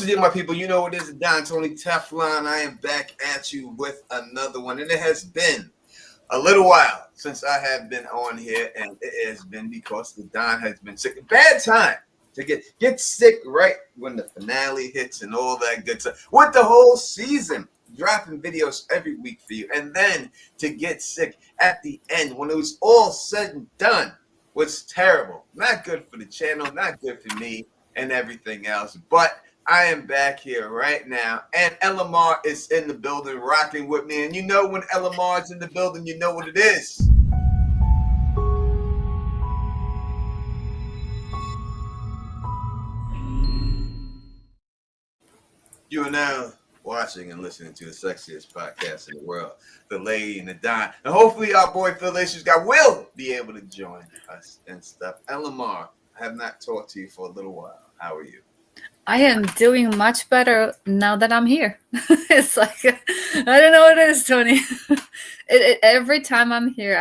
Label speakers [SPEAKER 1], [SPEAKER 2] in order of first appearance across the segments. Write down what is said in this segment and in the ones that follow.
[SPEAKER 1] What's the deal, my people? You know what it is, Don Tony Teflon. I am back at you with another one, and it has been a little while since I have been on here, and it has been because the Don has been sick. Bad time to get sick right when the finale hits and all that good stuff. With the whole season dropping videos every week for you, and then to get sick at the end when it was all said and done was terrible. Not good for the channel, not good for me, and everything else. But I am back here right now, and Elamar is in the building rocking with me. And you know when Elamar is in the building, you know what it is. You are now watching and listening to the sexiest podcast in the world, The Lady and the Don. And hopefully our boy Phil Issues guy will be able to join us and stuff. Elamar, I have not talked to you for a little while. How are you?
[SPEAKER 2] I am doing much better now that I'm here. It's like, I don't know what it is, Tony. Every time I'm here,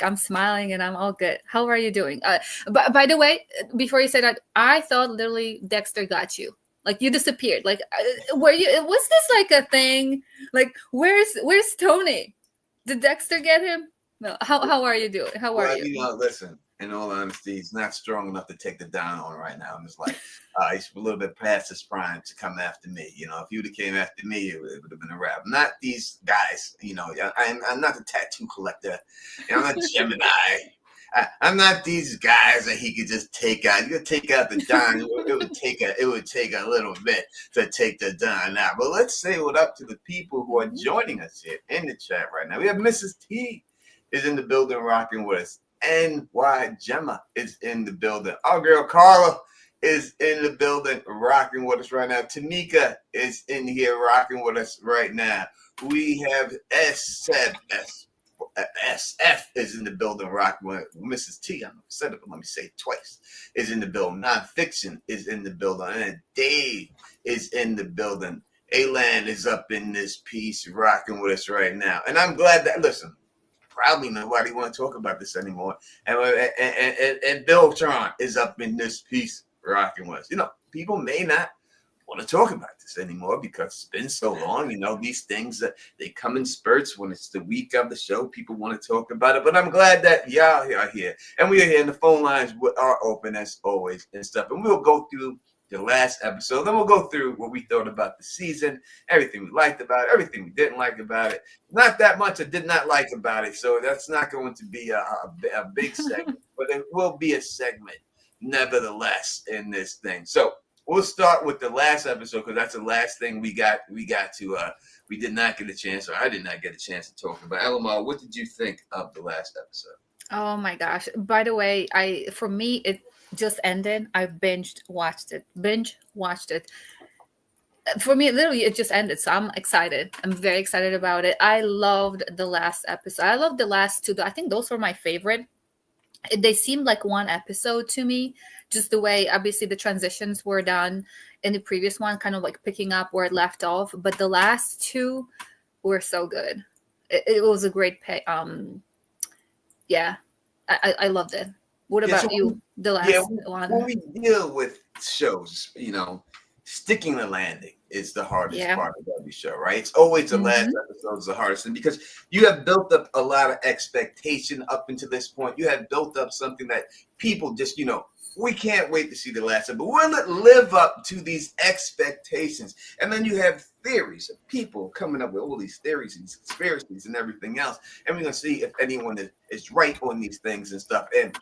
[SPEAKER 2] I'm smiling and I'm all good. How are you doing? But by the way, before you say that, I thought literally Dexter got you. Like you disappeared. Like, were you? Was this like a thing? Like, where's Tony? Did Dexter get him? No. How are you doing? How are you?
[SPEAKER 1] Listen. In all honesty, he's not strong enough to take the Don on right now. And it's like he's a little bit past his prime to come after me. You know, if you'd have came after me, it would have been a wrap. Not these guys. You know, I'm not the tattoo collector. You know, I'm not Gemini. I'm not these guys that he could just take out. You could take out the Don. It would take a little bit to take the Don out. But let's say what up to the people who are joining us here in the chat right now. We have Mrs. T is in the building rocking with us. NY Gemma is in the building. Our girl Carla is in the building rocking with us right now. Tamika is in here rocking with us right now. We have SF is in the building rocking with Mrs. T. I said it, but let me say it twice. Is in the building. Nonfiction is in the building. And Dave is in the building. Alan is up in this piece rocking with us right now. And I'm glad that, listen, probably nobody want to talk about this anymore. And Bill Tron is up in this piece rocking with us. You know, people may not want to talk about this anymore because it's been so long. You know, these things that they come in spurts. When it's the week of the show, people want to talk about it. But I'm glad that y'all are here. And we are here, and the phone lines are open as always and stuff. And we'll go through the last episode. Then we'll go through what we thought about the season, everything we liked about it, everything we didn't like about it. Not that much I did not like about it, so that's not going to be a big segment, but it will be a segment nevertheless in this thing. So we'll start with the last episode because that's the last thing we got to. We did not get a chance, or I did not get a chance to talk about. Elamar, what did you think of the last episode?
[SPEAKER 2] Oh my gosh! By the way, for me it just ended. I watched it. For me, literally, it just ended. So I'm excited. I'm very excited about it. I loved the last episode. I loved the last two. I think those were my favorite. They seemed like one episode to me. Just the way, obviously, the transitions were done in the previous one, kind of like picking up where it left off. But the last two were so good. It was a great pay. Yeah, I loved it. What about you? The last one.
[SPEAKER 1] When we deal with shows, you know, sticking the landing is the hardest part of every show, right? It's always the last episode is the hardest thing because you have built up a lot of expectation up until this point. You have built up something that people just, you know, we can't wait to see the last episode. But will it live up to these expectations? And then you have theories of people coming up with all these theories and these conspiracies and everything else. And we're going to see if anyone is right on these things and stuff. And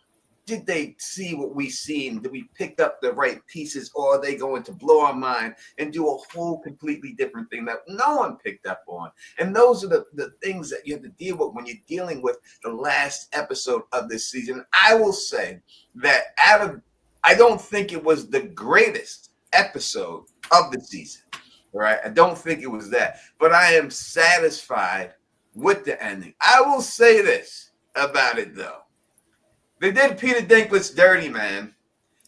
[SPEAKER 1] did they see what we seen? Did we pick up the right pieces, or are they going to blow our mind and do a whole completely different thing that no one picked up on? And those are the things that you have to deal with when you're dealing with the last episode of this season. I will say that I don't think it was the greatest episode of the season, right? I don't think it was that, but I am satisfied with the ending. I will say this about it, though. They did Peter Dinklage dirty, man.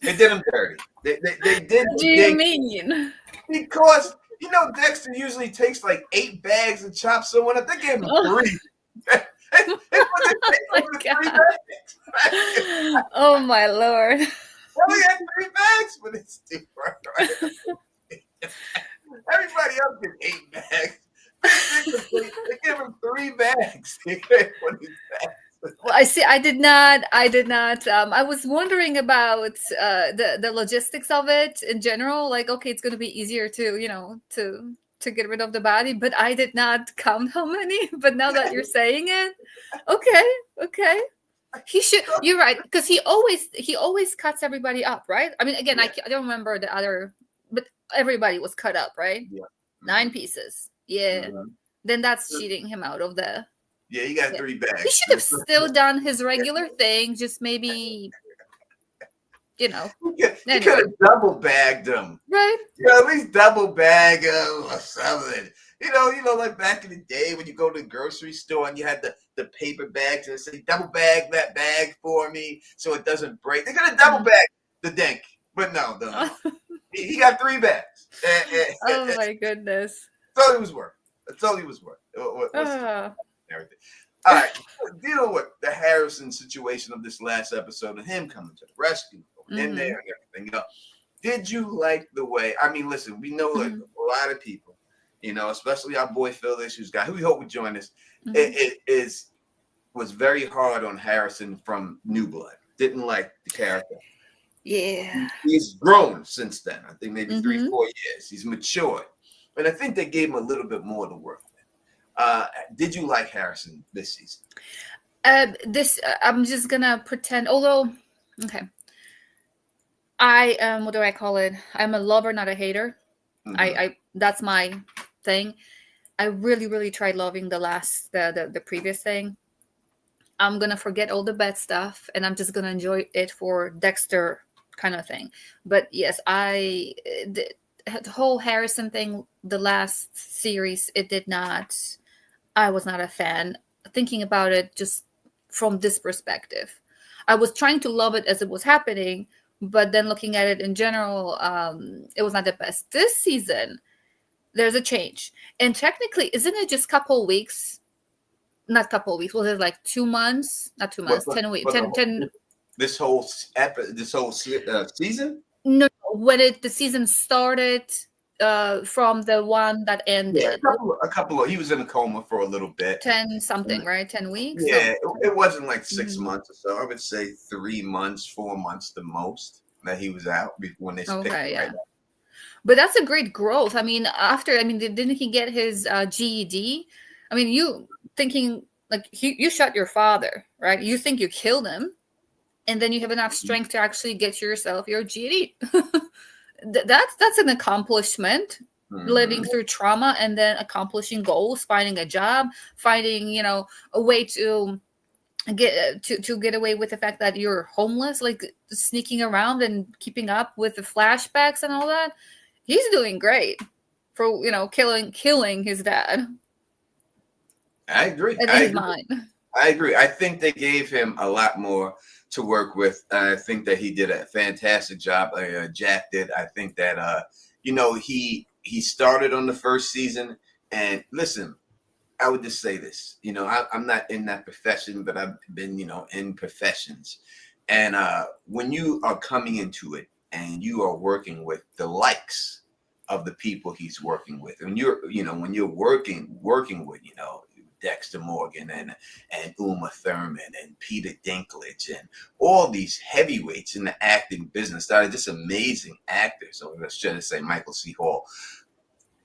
[SPEAKER 1] They did him dirty. They did.
[SPEAKER 2] What do you mean?
[SPEAKER 1] Because, you know, Dexter usually takes like 8 bags and chops someone up. They gave him 3.
[SPEAKER 2] Oh my Lord.
[SPEAKER 1] Well, he had 3 bags, but it's different, right? Everybody else gets 8 bags. They give him 3 bags. They get 20 bags.
[SPEAKER 2] Well, I see. I did not. I was wondering about the logistics of it in general. Like, okay, it's going to be easier to to get rid of the body, but I did not count how many. But now that you're saying it, okay. He should. You're right, because he always cuts everybody up, right? I mean, again, I don't remember the other, but everybody was cut up, right?
[SPEAKER 1] Yeah.
[SPEAKER 2] 9 pieces. Yeah. Then that's cheating him out of the.
[SPEAKER 1] Yeah, he got 3 bags.
[SPEAKER 2] He should have still done his regular thing, just maybe,
[SPEAKER 1] He could have double bagged them.
[SPEAKER 2] Right.
[SPEAKER 1] At least double bag them or something. Like back in the day when you go to the grocery store and you had the paper bags and say, double bag that bag for me so it doesn't break. They're going to double bag the dink. But no. He got 3 bags.
[SPEAKER 2] Oh, my goodness.
[SPEAKER 1] That's all he was worth. Everything. All right, dealing with the Harrison situation of this last episode and him coming to the rescue, going in there and everything else. Did you like the way? I mean, listen, we know like a lot of people, especially our boy Phil Issues guy, who we hope would join us. It was very hard on Harrison from New Blood. Didn't like the character.
[SPEAKER 2] Yeah,
[SPEAKER 1] he's grown since then. I think maybe 3-4 years. He's matured, and I think they gave him a little bit more to work with. Did you like Harrison this season?
[SPEAKER 2] I'm just gonna pretend. Although, okay, I what do I call it? I'm a lover, not a hater. I that's my thing. I really tried loving the previous thing. I'm gonna forget all the bad stuff, and I'm just gonna enjoy it for Dexter kind of thing. But yes, the whole Harrison thing, the last series, it did not. I was not a fan. Thinking about it just from this perspective, I was trying to love it as it was happening, but then looking at it in general, it was not the best. This season, there's a change, and technically, isn't it just couple weeks? Not couple weeks. Was it like 2 months? Not 2 months. 10 weeks. 10.
[SPEAKER 1] This whole season?
[SPEAKER 2] No, when the season started. From the one that ended.
[SPEAKER 1] Yeah, a couple of he was in a coma for a little bit.
[SPEAKER 2] 10 something, right? 10 weeks?
[SPEAKER 1] Yeah, it wasn't like 6 months or so. I would say 3 months, 4 months the most that he was out before when they picked him right up.
[SPEAKER 2] But that's a great growth. I mean, didn't he get his GED? I mean, you thinking like you shot your father, right? You think you killed him, and then you have enough strength to actually get yourself your GED. That's an accomplishment. Living through trauma and then accomplishing goals, finding a job, finding a way to get away with the fact that you're homeless, like sneaking around and keeping up with the flashbacks and all that. He's doing great for killing his dad.
[SPEAKER 1] I agree. I agree. I think they gave him a lot more to work with. I think that he did a fantastic job. Jack did. I think that he started on the first season. And listen, I would just say this. I'm not in that profession, but I've been in professions. And when you are coming into it and you are working with the likes of the people he's working with, and when you're working with Dexter Morgan and Uma Thurman and Peter Dinklage and all these heavyweights in the acting business that are just amazing actors. So let's try to say Michael C. Hall.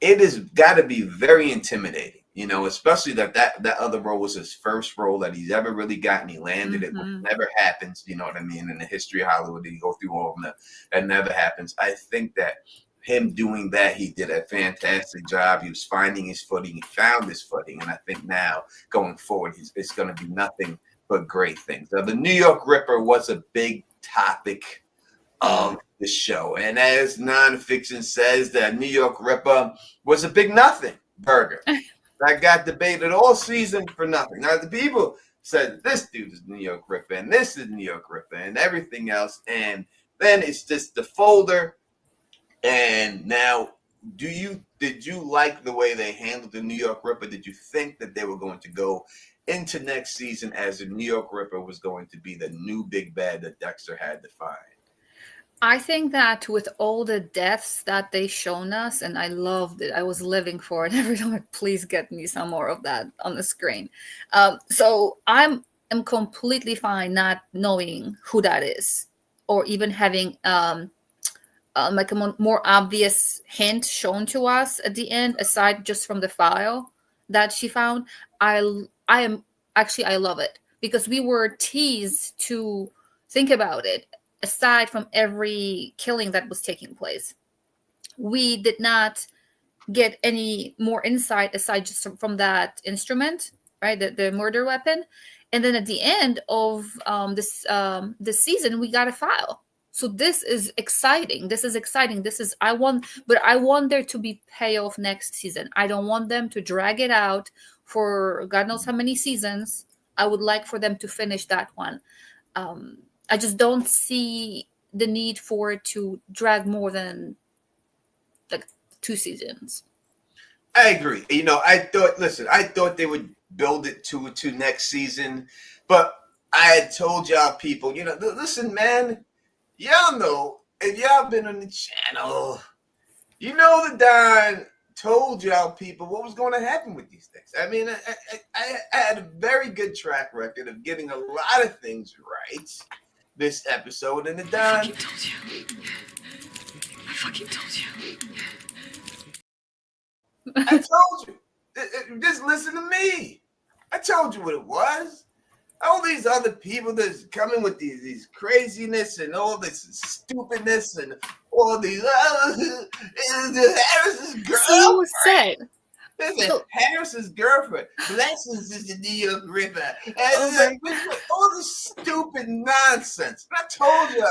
[SPEAKER 1] It has got to be very intimidating, especially that other role was his first role that he's ever really gotten. He landed it. Never happens, you know what I mean? In the history of Hollywood, you go through all of them. That never happens. I think that him doing that, he did a fantastic job. He was finding his footing. He found his footing. And I think now going forward, it's going to be nothing but great things. Now, the New York Ripper was a big topic of the show. And as nonfiction says, that New York Ripper was a big nothing burger that got debated all season for nothing. Now, the people said this dude is New York Ripper and this is New York Ripper and everything else. And then it's just the folder. And now, did you like the way they handled the New York Ripper? Did you think that they were going to go into next season as the New York Ripper was going to be the new big bad that Dexter had to find?
[SPEAKER 2] I think that with all the deaths that they shown us, and I loved it, I was living for it every time. Please get me some more of that on the screen. So I'm completely fine not knowing who that is, or even having like a more obvious hint shown to us at the end, aside just from the file that she found. I am actually, I love it because we were teased to think about it. Aside from every killing that was taking place, we did not get any more insight aside just from that instrument, right? The murder weapon. And then at the end of this season, we got a file. So this is exciting. This is exciting. This is but I want there to be payoff next season. I don't want them to drag it out for God knows how many seasons. I would like for them to finish that one. I just don't see the need for it to drag more than like 2 seasons.
[SPEAKER 1] I agree. I thought they would build it to next season, but I had told y'all people, listen, man, y'all know, if y'all been on the channel, the Don told y'all people what was going to happen with these things. I mean, I had a very good track record of getting a lot of things right this episode, and the Don.
[SPEAKER 3] I fucking told you.
[SPEAKER 1] I told you. Just listen to me. I told you what it was. All these other people that's coming with these craziness and all this stupidness and all these Harris's girlfriend.
[SPEAKER 2] So sad.
[SPEAKER 1] Listen, Harris's girlfriend. Blessings is the New York Ripper. All this stupid nonsense. I told you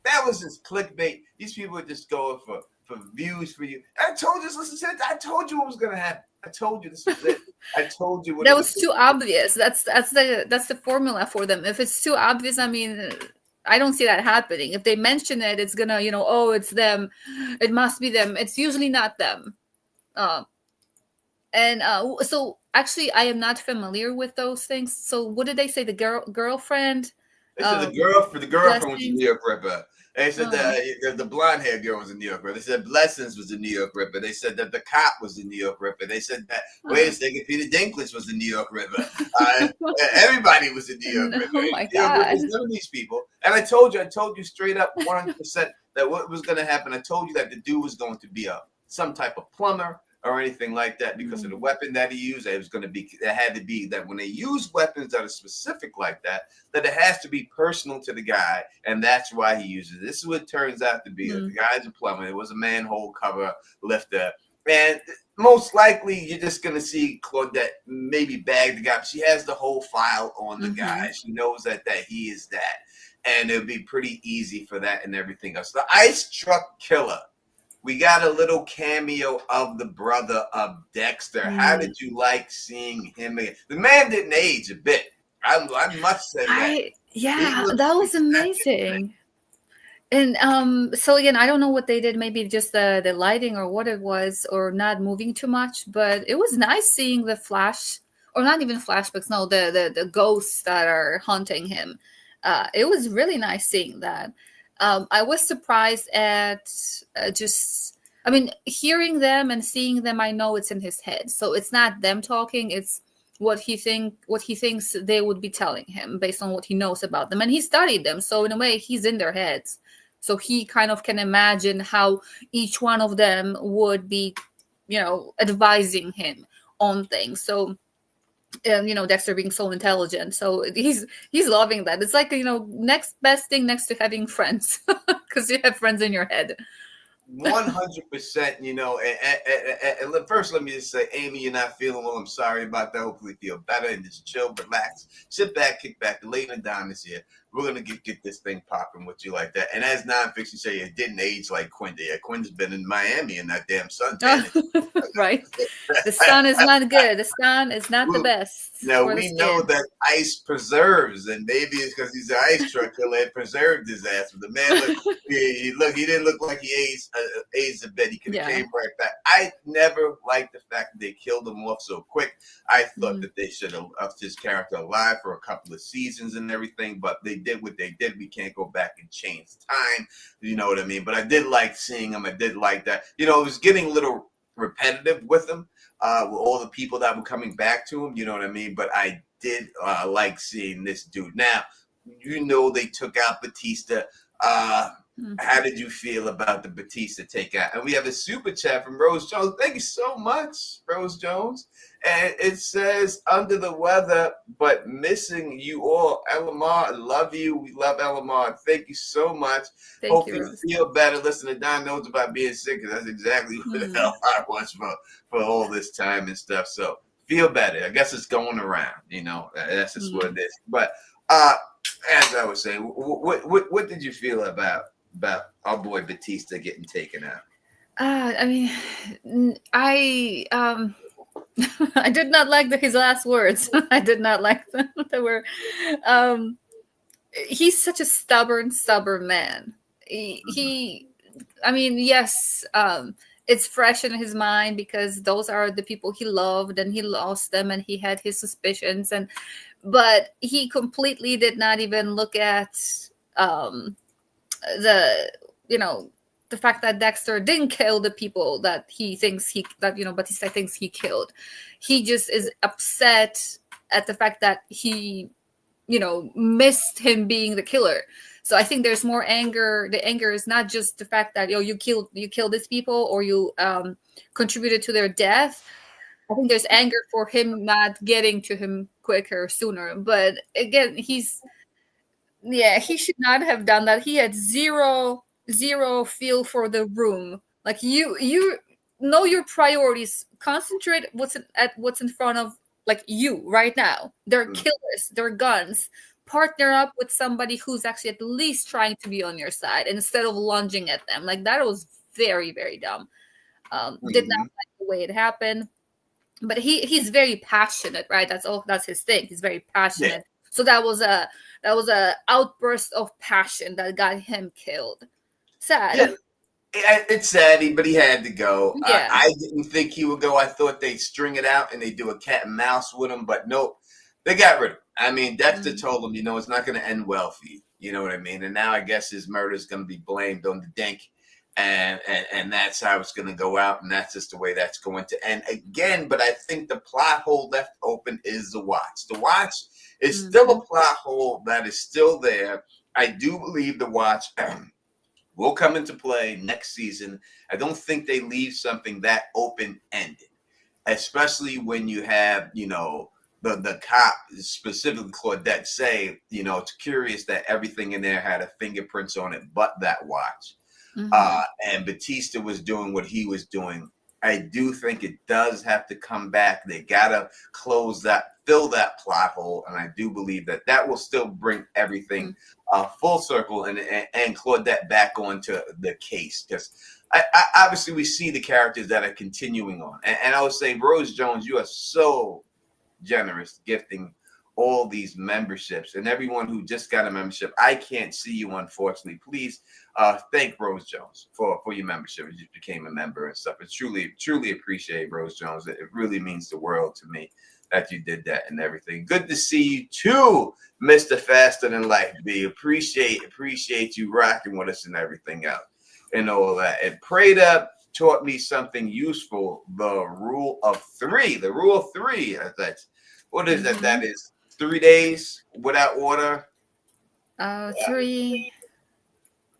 [SPEAKER 1] that was just clickbait. These people are just going for views for you. I told you, listen, I told you what was going to happen. I told you this was it. I told you what
[SPEAKER 2] that was too obvious. That's the formula for them. If it's too obvious, I mean, I don't see that happening. If they mention it, it's gonna, oh, it's them. It must be them. It's usually not them. So actually, I am not familiar with those things. So what did they say? The girlfriend.
[SPEAKER 1] They said the girlfriend was the New York Ripper. They said that the blonde haired girl was the New York Ripper. They said Blessings was the New York Ripper. They said that the cop was the New York Ripper. They said that wait a second, Peter Dinklage was the New York Ripper. Everybody was the New York Ripper.
[SPEAKER 2] Oh my God!
[SPEAKER 1] It was none of these people. And I told you straight up 100% that what was going to happen. I told you that the dude was going to be some type of plumber or anything like that because of the weapon that he used. It had to be that when they use weapons that are specific like that it has to be personal to the guy, and that's why he uses it. This is what it turns out to be. The guy's a plumber. It was a manhole cover lifter. And most likely you're just going to see Claudette maybe bag the guy. But she has the whole file on the guy. She knows that he is that. And it would be pretty easy for that and everything else. The ice truck killer. We got a little cameo of the brother of Dexter. How did you like seeing him again? The man didn't age a bit. I must say that.
[SPEAKER 2] That was amazing. And so again, I don't know what they did. Maybe just the lighting or what it was, or not moving too much. But it was nice seeing the flash, or not even flashbacks. No, the ghosts that are haunting him. It was really nice seeing that. I was surprised at hearing them and seeing them. I know it's in his head, so it's not them talking. It's what he thinks they would be telling him based on what he knows about them, and he studied them. So in a way, he's in their heads. So he kind of can imagine how each one of them would be, advising him on things. So. Dexter being so intelligent, so he's loving that. It's like next best thing next to having friends, because you have friends in your head.
[SPEAKER 1] 100%. And first, let me just say, Amy, you're not feeling well. I'm sorry about that. Hopefully, you feel better and just chill, relax, sit back, kick back. The late and down this year. We're gonna get this thing popping with you like that. And as nonfiction say, it didn't age like Quinn did. Yeah, Quinn's been in Miami and that damn sun.
[SPEAKER 2] Right. The sun is not good. The sun is not the best.
[SPEAKER 1] Now we know that ice preserves, and maybe it's because he's an ice truck killer. It preserved his ass. But the man he didn't look like he aged AIDS in bed. He could have came right back. I never liked the fact that they killed him off so quick. I thought that they should have left his character alive for a couple of seasons and everything, but they did what they did. We can't go back and change time. You know what I mean? But I did like seeing him. I did like that. You know, it was getting a little repetitive with him, with all the people that were coming back to him. You know what I mean? But I did like seeing this dude. Now, you know, they took out Batista. How did you feel about the Batista takeout? And we have a super chat from Rose Jones. Thank you so much, Rose Jones. And it says, under the weather, but missing you all. Elamar, I love you. We love Elamar. Thank you so much. Hope you feel better. Listen, to Don knows about being sick, because that's exactly what the hell I was for all this time and stuff. So feel better. I guess it's going around, you know. That's just what it is. But as I was saying, what did you feel about our boy Batista getting taken out?
[SPEAKER 2] I mean, I did not like his last words. I did not like them. They were, he's such a stubborn man. I mean, yes, it's fresh in his mind because those are the people he loved and he lost them and he had his suspicions, but he completely did not even look at the fact that Dexter didn't kill the people that Batista thinks he killed. He just is upset at the fact that he, missed him being the killer. So I think there's more anger. The anger is not just the fact that you killed these people or you contributed to their death. I think there's anger for him not getting to him quicker, sooner. But again, he should not have done that. He had zero feel for the room. Like you know your priorities. Concentrate what's in front of you right now. They're killers. They're guns. Partner up with somebody who's actually at least trying to be on your side instead of lunging at them. Like that was very, very dumb. Did not like the way it happened. But he's very passionate, right? That's his thing. He's very passionate. Yeah. So that was a outburst of passion that got him killed. Sad.
[SPEAKER 1] Yeah. It's sad, but he had to go. Yeah. I didn't think he would go. I thought they'd string it out and they'd do a cat and mouse with him, but nope. They got rid of him. I mean, Dexter told him, it's not going to end well for you. You know what I mean? And now I guess his murder is going to be blamed on the Dink. And that's how it's going to go out. And that's just the way that's going to end again. But I think the plot hole left open is the watch. The watch is still a plot hole that is still there. I do believe the watch will come into play next season. I don't think they leave something that open-ended, especially when you have, the cop, specifically Claudette, say, it's curious that everything in there had a fingerprints on it but that watch. And Batista was doing what he was doing. I do think it does have to come back. They got to fill that plot hole. And I do believe that will still bring everything full circle and Claudette back onto the case. Because I obviously we see the characters that are continuing on. And I would say, Rose Jones, you are so generous gifting all these memberships and everyone who just got a membership. I can't see you, unfortunately. Please thank Rose Jones for your membership. You just became a member and stuff. It's truly appreciate Rose Jones. It really means the world to me that you did that and everything. Good to see you too, Mr. Faster Than Life B. Appreciate you rocking with us and everything else and all that. And Prayed Up taught me something useful. The rule of three. That's what is that? That is 3 days without water.
[SPEAKER 2] 3.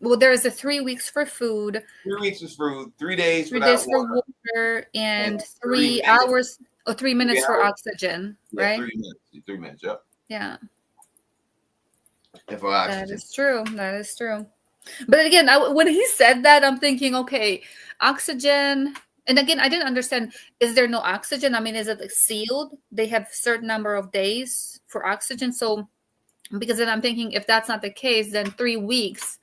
[SPEAKER 2] Well, there is a 3 weeks for food.
[SPEAKER 1] 3 weeks for food. 3 days
[SPEAKER 2] 3
[SPEAKER 1] without
[SPEAKER 2] days for water, and 3 hours or 3 minutes for oxygen.
[SPEAKER 1] Yeah,
[SPEAKER 2] right?
[SPEAKER 1] 3 minutes. 3 minutes. Yep.
[SPEAKER 2] Yeah.
[SPEAKER 1] And for oxygen.
[SPEAKER 2] That is true. But again, when he said that, I'm thinking, okay, oxygen. And again, I didn't understand. Is there no oxygen? I mean, is it sealed? They have a certain number of days for oxygen. So, because then I'm thinking, if that's not the case, then 3 weeks.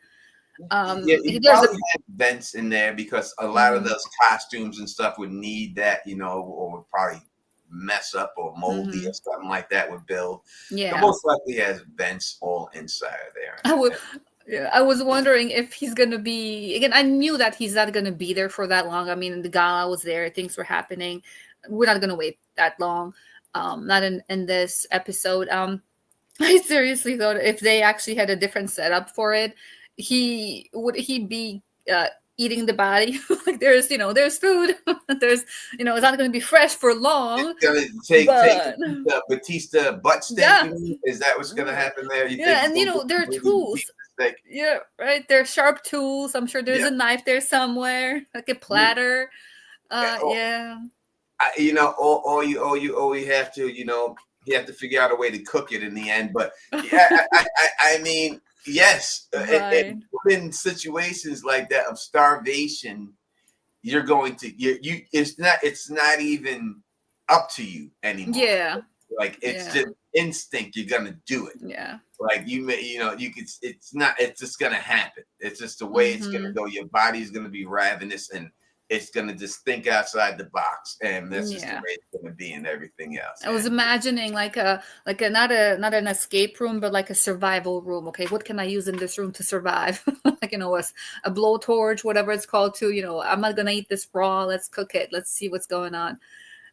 [SPEAKER 1] He probably had vents in there because a lot of those costumes and stuff would need that, or would probably mess up or moldy or something like that would build. Yeah. It most likely has vents all inside of there.
[SPEAKER 2] Yeah, I was wondering if he's gonna be again. I knew that he's not gonna be there for that long. I mean, the gala was there, things were happening. We're not gonna wait that long. Not in this episode. I seriously thought if they actually had a different setup for it, he be eating the body? Like there's food, there's it's not going to be fresh for long,
[SPEAKER 1] It's gonna take
[SPEAKER 2] but
[SPEAKER 1] Batista butt steak.
[SPEAKER 2] yeah,
[SPEAKER 1] Is that what's gonna happen there? You think
[SPEAKER 2] yeah,
[SPEAKER 1] he's
[SPEAKER 2] and
[SPEAKER 1] gonna
[SPEAKER 2] there are
[SPEAKER 1] bring the
[SPEAKER 2] tools.
[SPEAKER 1] Batista steak?
[SPEAKER 2] Yeah, right. There's sharp tools. I'm sure there's
[SPEAKER 1] Yeah.
[SPEAKER 2] a knife there somewhere, like a
[SPEAKER 1] Yeah.
[SPEAKER 2] platter. Yeah.
[SPEAKER 1] All you have to, you have to figure out a way to cook it in the end. But yeah, I mean, yes,
[SPEAKER 2] Right.
[SPEAKER 1] in situations like that of starvation, you're going to it's not even up to you anymore.
[SPEAKER 2] Yeah.
[SPEAKER 1] Like it's just instinct. You're gonna do it.
[SPEAKER 2] Yeah.
[SPEAKER 1] Like you could. It's just gonna happen. It's just the way it's gonna go. Your body's gonna be ravenous and it's gonna just think outside the box, and that's just the way it's gonna be, and everything else.
[SPEAKER 2] I was imagining like a not an escape room, but like a survival room. Okay, what can I use in this room to survive? Like a blowtorch, whatever it's called. I'm not gonna eat this raw. Let's cook it. Let's see what's going on.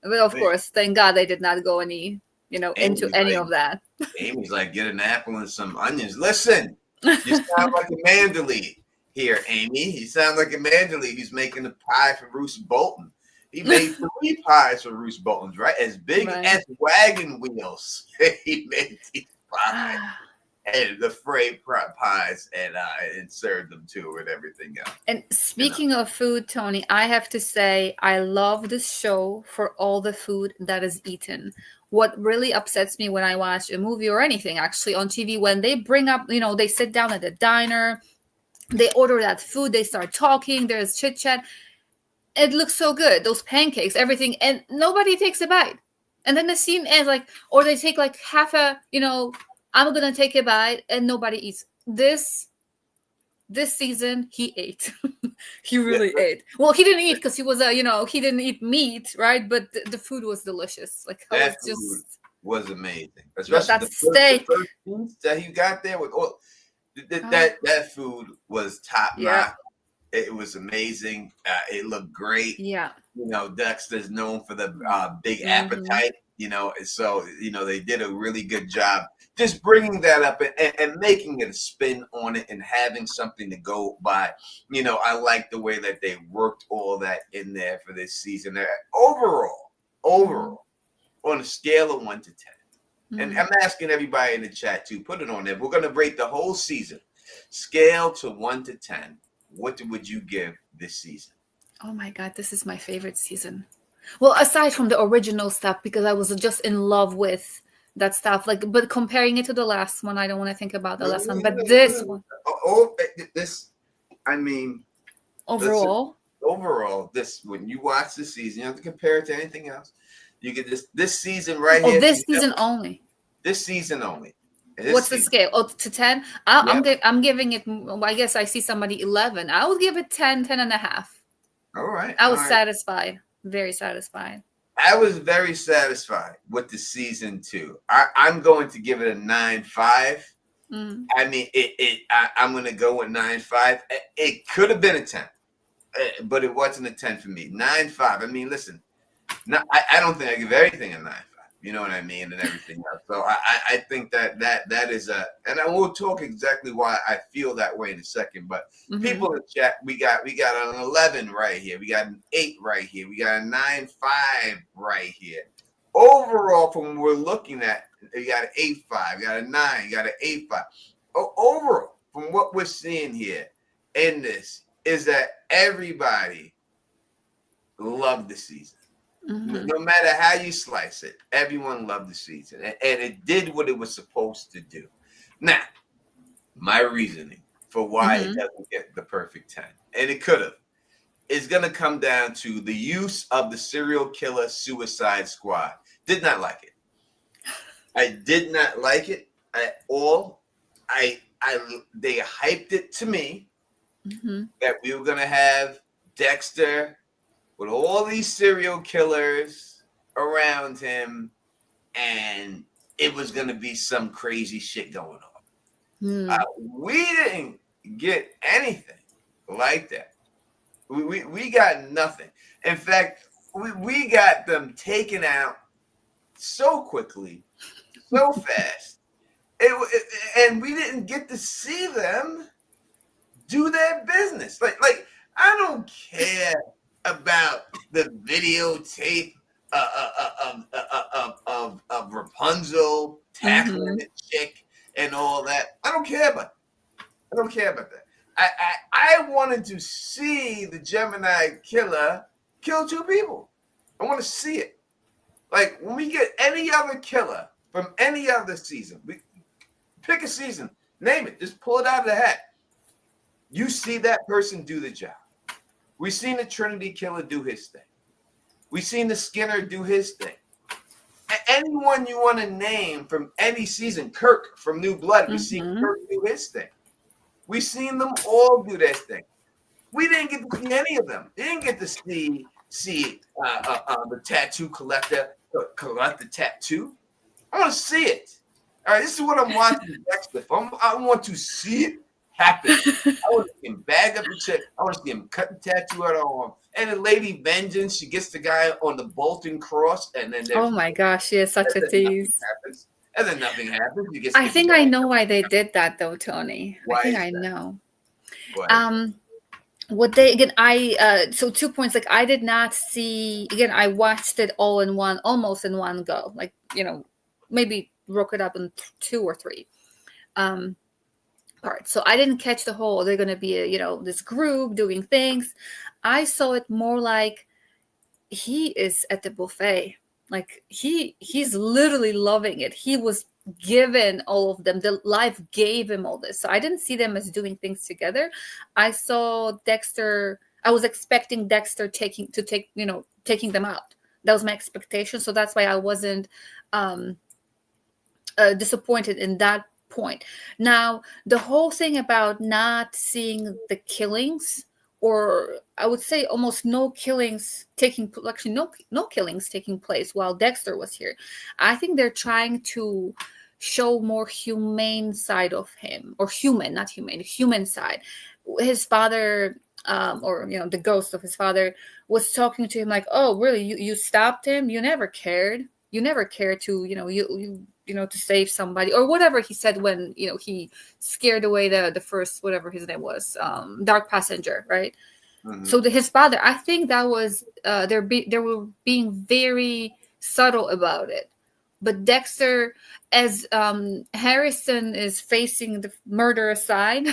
[SPEAKER 2] But of course, thank God they did not go into any of that.
[SPEAKER 1] Amy's like, get an apple and some onions. Listen, you sound like a Manderly here, Amy. You sound like a Manderly who's making a pie for Roose Bolton. He made 3 pies for Roose Bolton's, right? As big as wagon wheels. He made these pies. And the frayed pies and served them too and everything else.
[SPEAKER 2] And speaking of food, Tony, I have to say I love this show for all the food that is eaten. What really upsets me when I watch a movie or anything actually on TV, when they bring up, they sit down at the diner, they order that food, they start talking, there's chit chat. It looks so good, those pancakes, everything, and nobody takes a bite. And then the scene ends or they take like half I'm gonna take a bite, and nobody eats. This season he ate. He really ate. Well, he didn't eat because he was he didn't eat meat, right? But the food was delicious. Like
[SPEAKER 1] that
[SPEAKER 2] food
[SPEAKER 1] was amazing, especially
[SPEAKER 2] that steak
[SPEAKER 1] the first piece that he got there with all that food was top notch. It was amazing. It looked great.
[SPEAKER 2] Yeah.
[SPEAKER 1] Dexter's known for the big appetite. So they did a really good job just bringing that up and making it a spin on it and having something to go by. I like the way that they worked all that in there for this season. Overall, on a scale of 1 to 10, and I'm asking everybody in the chat too, put it on there. We're going to rate the whole season, scale to 1 to 10. What would you give this season?
[SPEAKER 2] Oh my God, this is my favorite season. Well, aside from the original stuff, because I was just in love with that stuff. But comparing it to the last one, I don't want to think about the last one. But this one,
[SPEAKER 1] I mean,
[SPEAKER 2] overall,
[SPEAKER 1] this when you watch the season, you don't have to compare it to anything else. You get this season right here.
[SPEAKER 2] This season only.
[SPEAKER 1] This season only.
[SPEAKER 2] What's the scale? To 10? I'm giving it. I guess I see somebody 11. I will give it 10, 10 and a half.
[SPEAKER 1] All right.
[SPEAKER 2] I was satisfied. Very satisfied.
[SPEAKER 1] I was very satisfied with the season 2. I'm going to give it a 9.5. I mean, I'm going to go with 9.5. It could have been a 10, but it wasn't a 10 for me. 9.5. I mean, listen, I don't think I give everything a 9.5. You know what I mean, and everything else. So I think that is and I will talk exactly why I feel that way in a second. But people in the chat, we got an 11 right here, we got an 8 right here, we got a 9.5 right here. Overall, from what we're looking at, you got an 8.5, you got a 9, you got an 8.5. Overall, from what we're seeing here in this, is that everybody loved the season. No matter how you slice it, everyone loved the season, and it did what it was supposed to do. Now, my reasoning for why it doesn't get the perfect 10, and it could have, is going to come down to the use of the serial killer Suicide Squad. Did not like it. I did not like it at all. They hyped it to me that we were going to have Dexter with all these serial killers around him, and it was going to be some crazy shit going on. We didn't get anything like that. We got nothing. In fact, we got them taken out so quickly, so fast. And we didn't get to see them do their business. Like I don't care about the videotape of Rapunzel tackling the chick and all that. I don't care about it. I don't care about that. I wanted to see the Gemini killer kill two people. I want to see it. Like when we get any other killer from any other season, we pick a season, name it, just pull it out of the hat. You see that person do the job. We've seen the Trinity killer do his thing. We've seen the Skinner do his thing. Anyone you want to name from any season, Kirk from New Blood, we've seen Kirk do his thing. We've seen them all do their thing. We didn't get to see any of them. They didn't get to see the tattoo collector collect the tattoo. I want to see it. All right, this is what I'm watching Dexter. I want to see it happen. I want to see him bag up the chick. I want to see him cut the tattoo out of her arm. And the Lady Vengeance, she gets the guy on the Bolton cross, and then
[SPEAKER 2] oh my gosh, she is such a tease.
[SPEAKER 1] And then nothing happens.
[SPEAKER 2] I think I know why they did that, though, Tony.
[SPEAKER 1] Why
[SPEAKER 2] I think I know.
[SPEAKER 1] Why?
[SPEAKER 2] What they again? So 2 points. Like I did not see. Again, I watched it all in one, almost in one go. Like maybe broke it up in 2 or 3 parts. So I didn't catch the whole. They're gonna be this group doing things. I saw it more like he is at the buffet. Like he's literally loving it. He was given all of them. The life gave him all this. So I didn't see them as doing things together. I saw Dexter. I was expecting Dexter taking them out. That was my expectation. So that's why I wasn't disappointed in that point. Now, the whole thing about not seeing the killings, or I would say almost no killings taking place while Dexter was here. I think they're trying to show more humane side of him, or human, not humane, human side. His father, or the ghost of his father, was talking to him like, "Oh, really? You stopped him? You never cared. You never cared to to save somebody," or whatever he said when he scared away the first, whatever his name was, dark passenger, right? So his father, I think that was they were being very subtle about it. But Dexter, as Harrison is facing the murderous side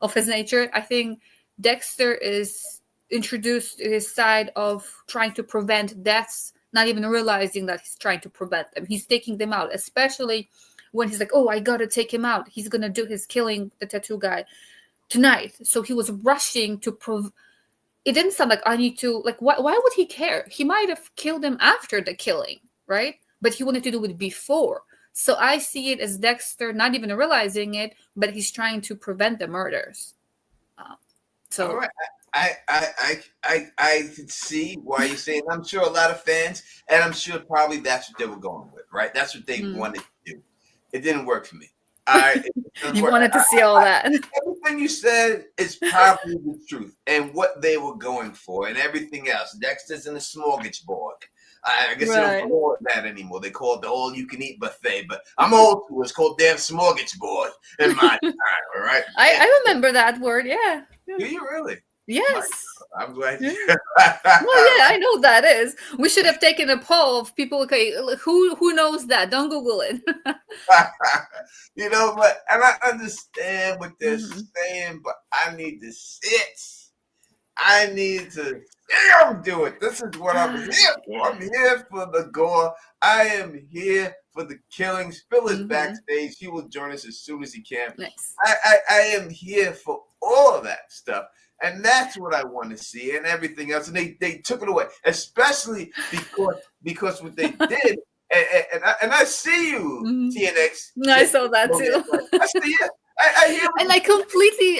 [SPEAKER 2] of his nature, I think Dexter is introduced to his side of trying to prevent deaths, not even realizing that he's trying to prevent them. He's taking them out, especially when he's like, "Oh, I gotta take him out. He's gonna do his killing the tattoo guy tonight." So he was rushing to prove. It didn't sound like I need to, like, why would he care? He might have killed him after the killing, right? But he wanted to do it before. So I see it as Dexter not even realizing it, but he's trying to prevent the murders.
[SPEAKER 1] All right. I could see why you're saying. I'm sure a lot of fans, and I'm sure probably that's what they were going with, right? That's what they wanted to do. It didn't work for me.
[SPEAKER 2] You wanted to see all that.
[SPEAKER 1] Everything you said is probably the truth, and what they were going for, and everything else. Dexter's in the smorgasbord. I guess they don't call it that anymore. They call it the all-you-can-eat buffet. But I'm old school. It's called damn smorgasbord in my time. All right.
[SPEAKER 2] I remember that word. Yeah.
[SPEAKER 1] Do you really?
[SPEAKER 2] Yes.
[SPEAKER 1] I'm glad.
[SPEAKER 2] Well, yeah, I know that is. We should have taken a poll of people. Okay, who knows that? Don't Google it.
[SPEAKER 1] But and I understand what they're saying, but I need to sit. I need to see them do it. This is what I'm here for. I'm here for the gore. I am here for the killings. Phil is backstage. He will join us as soon as he can.
[SPEAKER 2] Nice.
[SPEAKER 1] I am here for all of that stuff. And that's what I want to see, and everything else. And they took it away, especially because what they did. And I see you, TNX.
[SPEAKER 2] I saw that too.
[SPEAKER 1] I see you. I hear.
[SPEAKER 2] And I completely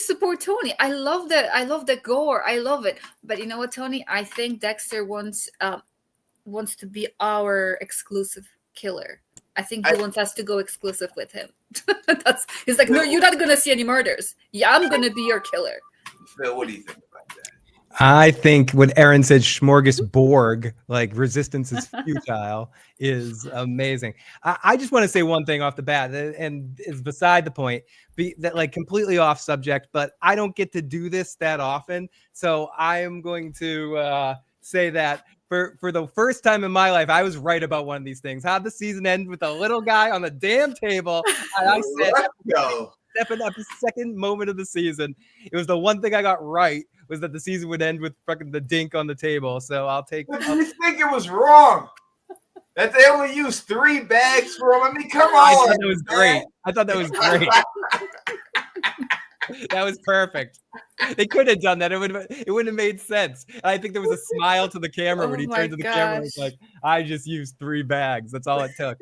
[SPEAKER 2] support Tony. I love the gore. I love it. But you know what, Tony? I think Dexter wants to be our exclusive killer. I think he wants us to go exclusive with him. He's like, no, you're not gonna see any murders. Yeah, I'm gonna be your killer.
[SPEAKER 1] Phil, what do you think about that?
[SPEAKER 3] I think what Aaron said, smorgasbord, like resistance is futile, is amazing. I just want to say one thing off the bat, and is beside the point, that like completely off subject, but I don't get to do this that often. So I am going to say that for the first time in my life, I was right about one of these things. How'd the season end with a little guy on the damn table? And I said,
[SPEAKER 1] go.
[SPEAKER 3] Second moment of the season. It was the one thing I got right, was that the season would end with fucking the dink on the table. So I'll take.
[SPEAKER 1] But do you think it was wrong that they only used 3 bags for him? I mean, come on.
[SPEAKER 3] I thought that was great. I thought that was great. That was perfect. They could have done that. It wouldn't have made sense. And I think there was a smile to the camera when he turned to the camera and was like, I just used 3 bags. That's all it took.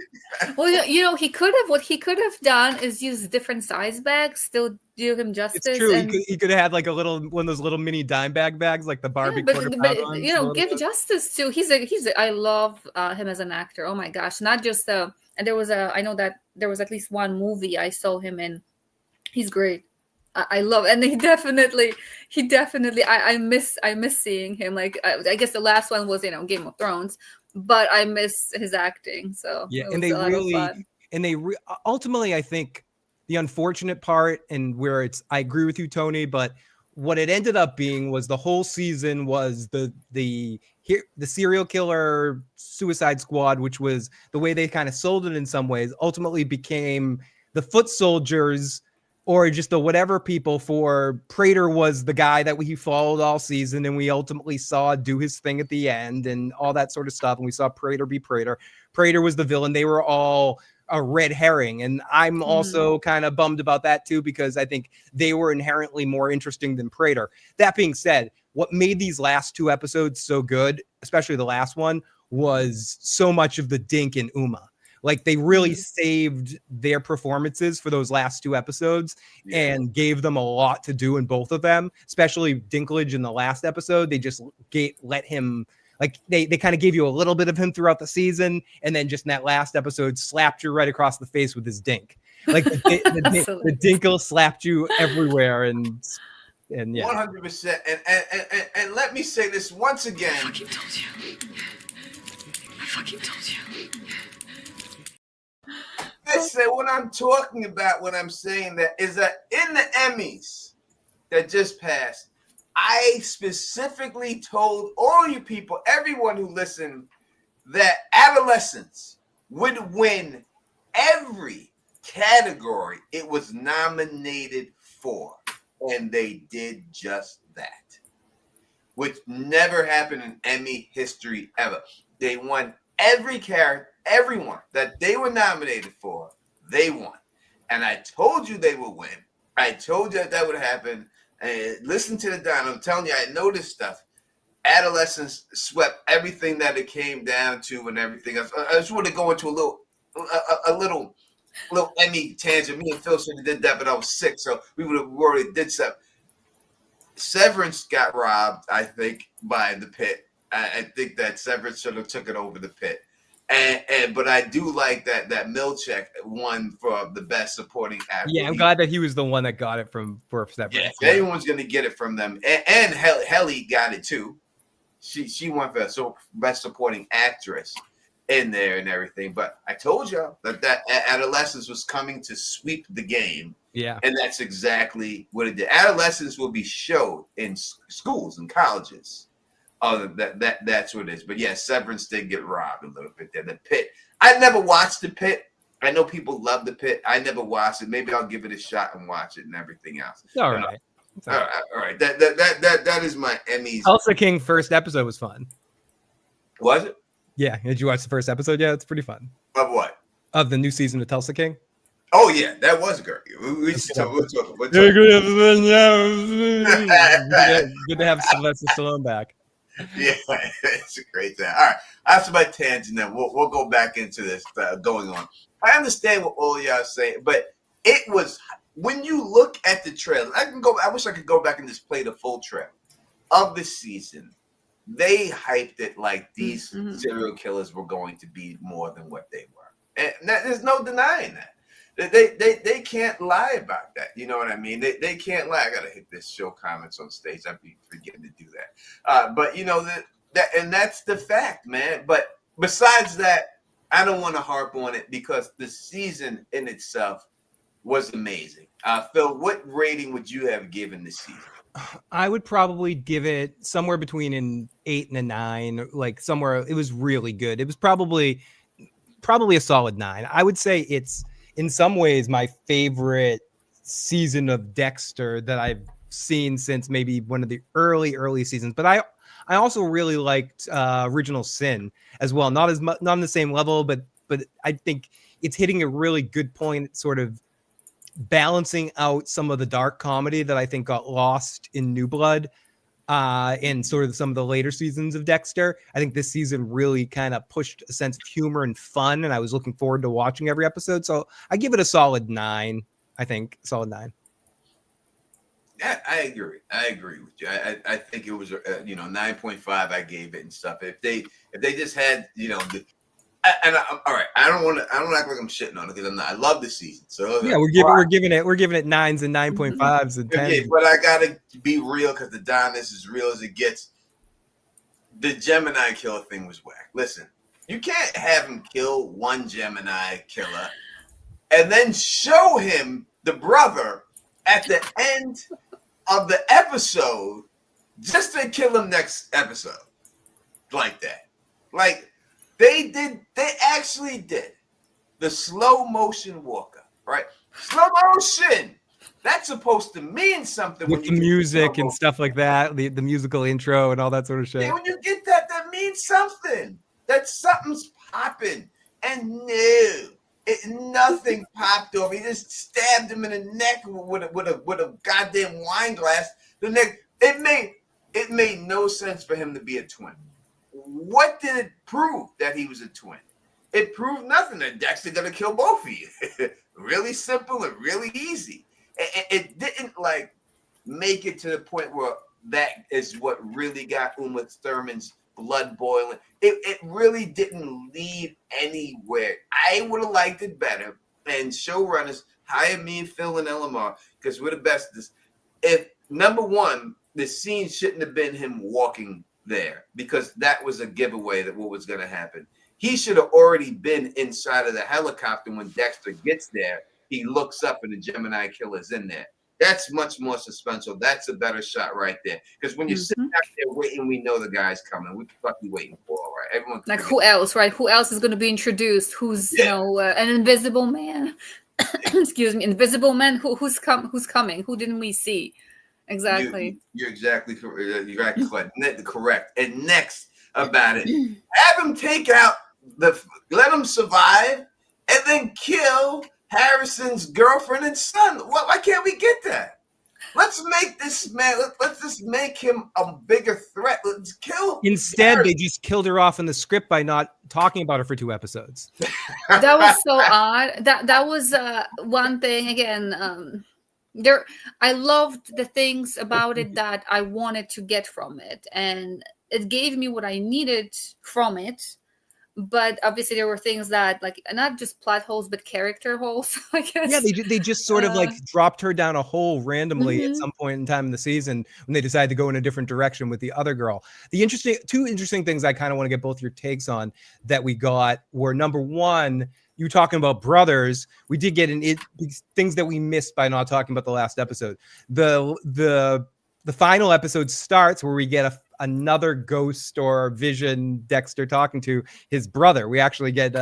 [SPEAKER 2] Well, what he could have done is use different size bags, still do him justice.
[SPEAKER 3] It's true. He could have had like one of those little mini dime bags, like the Barbie quarter pound ones.
[SPEAKER 2] Give justice to. I love him as an actor. Oh my gosh, not just and I know that there was at least one movie I saw him in. He's great. I love, and he definitely. I miss seeing him. Like I guess the last one was Game of Thrones, but I miss his acting. So
[SPEAKER 3] yeah, and they ultimately, I think the unfortunate part, and where I agree with you, Tony, but what it ended up being was the whole season was the serial killer Suicide Squad, which was the way they kind of sold it in some ways, ultimately became the foot soldiers. Or just the whatever people for Prater was the guy that we followed all season, and we ultimately saw do his thing at the end and all that sort of stuff. And we saw Prater be Prater. Prater was the villain. They were all a red herring. And I'm also kind of bummed about that too, because I think they were inherently more interesting than Prater. That being said, what made these last 2 episodes so good, especially the last one, was so much of the Dink and Uma. Like they really saved their performances for those last 2 episodes and gave them a lot to do in both of them, especially Dinklage in the last episode. They just let him, like they kind of gave you a little bit of him throughout the season. And then just in that last episode, slapped you right across the face with his dink. Like the Dinkle slapped you everywhere. And yeah.
[SPEAKER 1] 100%. And let me say this once again.
[SPEAKER 4] I fucking told you.
[SPEAKER 1] Listen, what I'm talking about when I'm saying that is that in the Emmys that just passed, I specifically told all you people, everyone who listened, that Adolescence would win every category it was nominated for. And they did just that, which never happened in Emmy history ever. They won every character. Everyone that they were nominated for, they won. And I told you they would win. I told you that would happen. And listen to the down. I'm telling you, I know this stuff. Adolescence swept everything that it came down to and everything else. I just want to go into a little Emmy tangent. Me and Phil should have did that, but I was sick, so we would have already did something. Severance got robbed, I think, by The Pit. I think that Severance should have took it over The Pit. But I do like that Milchek won for the best supporting actor.
[SPEAKER 3] Yeah, I'm glad that he was the one that got it for Severance.
[SPEAKER 1] Yeah, everyone's gonna get it from them, and Helly got it too. She won for best supporting actress in there and everything. But I told y'all that Adolescence was coming to sweep the game.
[SPEAKER 3] Yeah,
[SPEAKER 1] and that's exactly what it did. Adolescence will be showed in schools and colleges. That's what it is. But yeah, Severance did get robbed a little bit there. The Pit. I never watched The Pit. I know people love The Pit. I never watched it. Maybe I'll give it a shot and watch it and everything else.
[SPEAKER 3] All right.
[SPEAKER 1] All right. That is my Emmys.
[SPEAKER 3] Tulsa King first episode was fun.
[SPEAKER 1] Was it?
[SPEAKER 3] Yeah. Did you watch the first episode? Yeah, it's pretty fun.
[SPEAKER 1] Of what?
[SPEAKER 3] Of the new season of Tulsa King.
[SPEAKER 1] Oh yeah, that was great. We'll talk.
[SPEAKER 3] Good to have Sylvester Stallone back.
[SPEAKER 1] Yeah, it's a great time. All right, after my tangent, then we'll go back into this going on. I understand what all y'all are saying, but it was when you look at the trailer. I wish I could go back and just play the full trailer of the season. They hyped it like these serial killers were going to be more than what they were. And there's no denying that. They can't lie about that. You know what I mean? They can't lie. I gotta hit this show comments on stage. I'd be forgetting to do that. But you know that and that's the fact, man. But besides that, I don't want to harp on it because the season in itself was amazing. Phil, what rating would you have given this season?
[SPEAKER 3] I would probably give it somewhere between an 8 and a 9, like somewhere. It was really good. It was probably a solid 9. I would say it's in some ways my favorite season of Dexter that I've seen since maybe one of the early seasons. But I also really liked Original Sin as well. Not as much, not on the same level, but I think it's hitting a really good point, sort of balancing out some of the dark comedy that I think got lost in New Blood and sort of some of the later seasons of Dexter. I think this season really kind of pushed a sense of humor and fun, and I was looking forward to watching every episode. So I give it a solid 9. I think solid 9.
[SPEAKER 1] Yeah, I agree with you. I think it was 9.5. I gave it and stuff. If they just had all right, I don't act like I'm shitting on it because I'm not. I love the season. So
[SPEAKER 3] yeah, we're giving it 9s and 9.5s and 10s.
[SPEAKER 1] Okay, but I gotta be real because the Don is as real as it gets. The Gemini killer thing was whack. Listen, you can't have him kill one Gemini killer and then show him the brother at the end of the episode just to kill him next episode like that. Like. They actually did the slow motion walk up, right? Slow motion. That's supposed to mean something.
[SPEAKER 3] With the music and stuff like that, the musical intro and all that sort of shit.
[SPEAKER 1] Yeah, when you get that means something. That something's popping. And nothing popped off. He just stabbed him in the neck with a goddamn wine glass. The neck. It made no sense for him to be a twin. What did it prove that he was a twin? It proved nothing. That Dexter gonna kill both of you. Really simple and really easy. It didn't make it to the point where that is what really got Uma Thurman's blood boiling. It really didn't lead anywhere. I would have liked it better. And showrunners hire me and Phil and LMR because we're the best at this. If number one, the scene shouldn't have been him walking there because that was a giveaway that what was going to happen. He should have already been inside of the helicopter when Dexter gets there. He looks up and the Gemini killer's in there. That's much more suspenseful. That's a better shot right there. Because when you sit out there waiting, we know the guy's coming. What the fuck you waiting for, right? Everyone
[SPEAKER 2] like who else, right? Who else is going to be introduced? Who's an invisible man? Excuse me, invisible man. Who's coming? Who didn't we see? Exactly.
[SPEAKER 1] You're exactly correct. You're right, correct. And next about it, have him take out let him survive, and then kill Harrison's girlfriend and son. Why can't we get that? Let's make this man. Let's just make him a bigger threat. Let's kill.
[SPEAKER 3] Instead, they just killed her off in the script by not talking about her for 2 episodes.
[SPEAKER 2] That was so odd. That was one thing again. I loved the things about it that I wanted to get from it, and it gave me what I needed from it. But obviously there were things that not just plot holes but character holes, I guess. Yeah,
[SPEAKER 3] they just sort of dropped her down a hole randomly at some point in time in the season when they decided to go in a different direction with the other girl. Two interesting things I kind of want to get both your takes on that we got were, number one, you were talking about brothers. We did get things that we missed by not talking about the last episode. The final episode starts where we get another ghost or vision Dexter talking to his brother. We actually get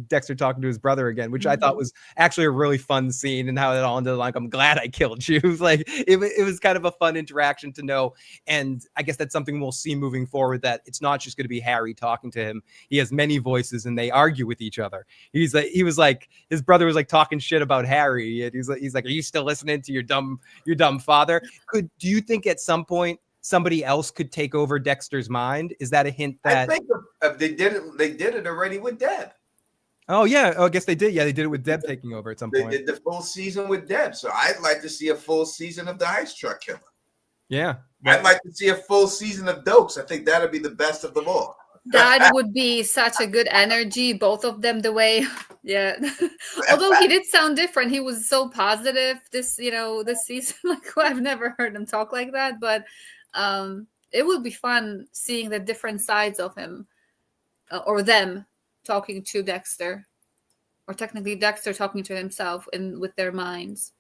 [SPEAKER 3] Dexter talking to his brother again, which I thought was actually a really fun scene, and how it all ended I'm glad I killed you. It was kind of a fun interaction to know. And I guess that's something we'll see moving forward, that it's not just going to be Harry talking to him. He has many voices and they argue with each other. His brother was talking shit about Harry, and he's like, are you still listening to your dumb father? Do you think at some point somebody else could take over Dexter's mind? Is that a hint that
[SPEAKER 1] I think they did it already with Deb?
[SPEAKER 3] Oh yeah, I guess they did. Yeah, they did it with Deb taking over at some point.
[SPEAKER 1] They did the full season with Deb, so I'd like to see a full season of the Ice Truck Killer.
[SPEAKER 3] Yeah,
[SPEAKER 1] I'd like to see a full season of Dokes. I think that'd be the best of them all.
[SPEAKER 2] That would be such a good energy, both of them, the way, yeah. Although he did sound different. He was so positive this season. Like, I've never heard him talk like that, but it would be fun seeing the different sides of him, or them talking to Dexter, or technically Dexter talking to himself with their minds.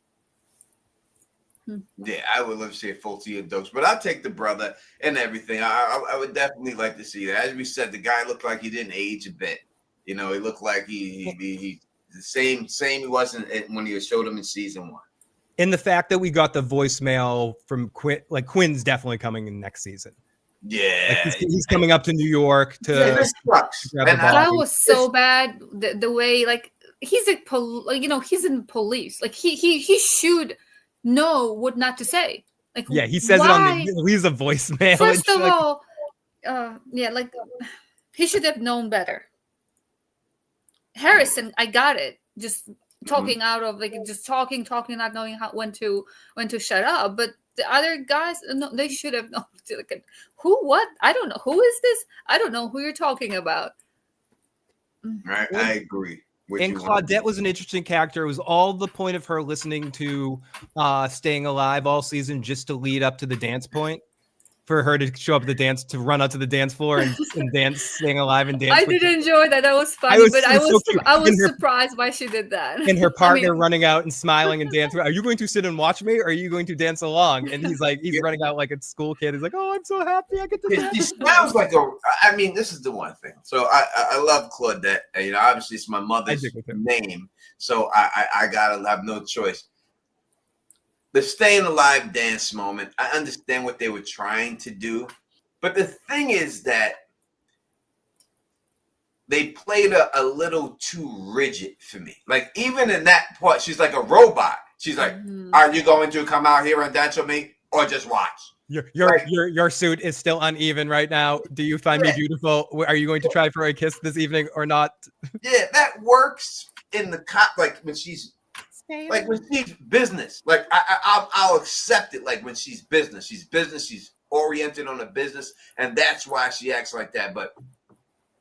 [SPEAKER 1] Yeah, I would love to see a full season of Dokes, but I'll take the brother and everything. I would definitely like to see that. As we said, the guy looked like he didn't age a bit. He looked like he the same he wasn't when he showed him in season 1.
[SPEAKER 3] And the fact that we got the voicemail from Quinn, like Quinn's definitely coming in next season.
[SPEAKER 1] Yeah,
[SPEAKER 3] like he's coming up to New York to.
[SPEAKER 2] That was so bad. The way, like, he's he's in police. Like he should know what not to say. Like,
[SPEAKER 3] yeah, he says
[SPEAKER 2] why?
[SPEAKER 3] it on he's a voicemail.
[SPEAKER 2] First of all, yeah, like, he should have known better. Harrison, I got it. Just talking out of, like, just talking, not knowing when to shut up. But the other guys, no, they should have known. Like, who? What? I don't know. Who is this? I don't know who you're talking about.
[SPEAKER 1] Right, I agree.
[SPEAKER 3] And Claudette was an interesting character. It was all the point of her listening to Staying Alive all season just to lead up to the dance point. For her to show up at the dance, to run out to the dance floor and dance, Staying Alive and dance.
[SPEAKER 2] I did enjoy that. That was funny, I was surprised why she did that.
[SPEAKER 3] And her partner running out and smiling and dancing. Are you going to sit and watch me, or are you going to dance along? And he's running out like a school kid. He's like, oh, I'm so happy I get to dance.
[SPEAKER 1] He sounds like this is the one thing. So I love Claudette. Obviously it's my mother's name, so I gotta have no choice. The Staying Alive dance moment, I understand what they were trying to do. But the thing is that they played a little too rigid for me. Like, even in that part, she's like a robot. She's like, are you going to come out here and dance with me or just watch?
[SPEAKER 3] Your suit is still uneven right now. Do you find me beautiful? Are you going to try for a kiss this evening or not?
[SPEAKER 1] Yeah, that works in the like when she's business, like I'll accept it. Like when she's business, she's oriented on the business, and that's why she acts like that. But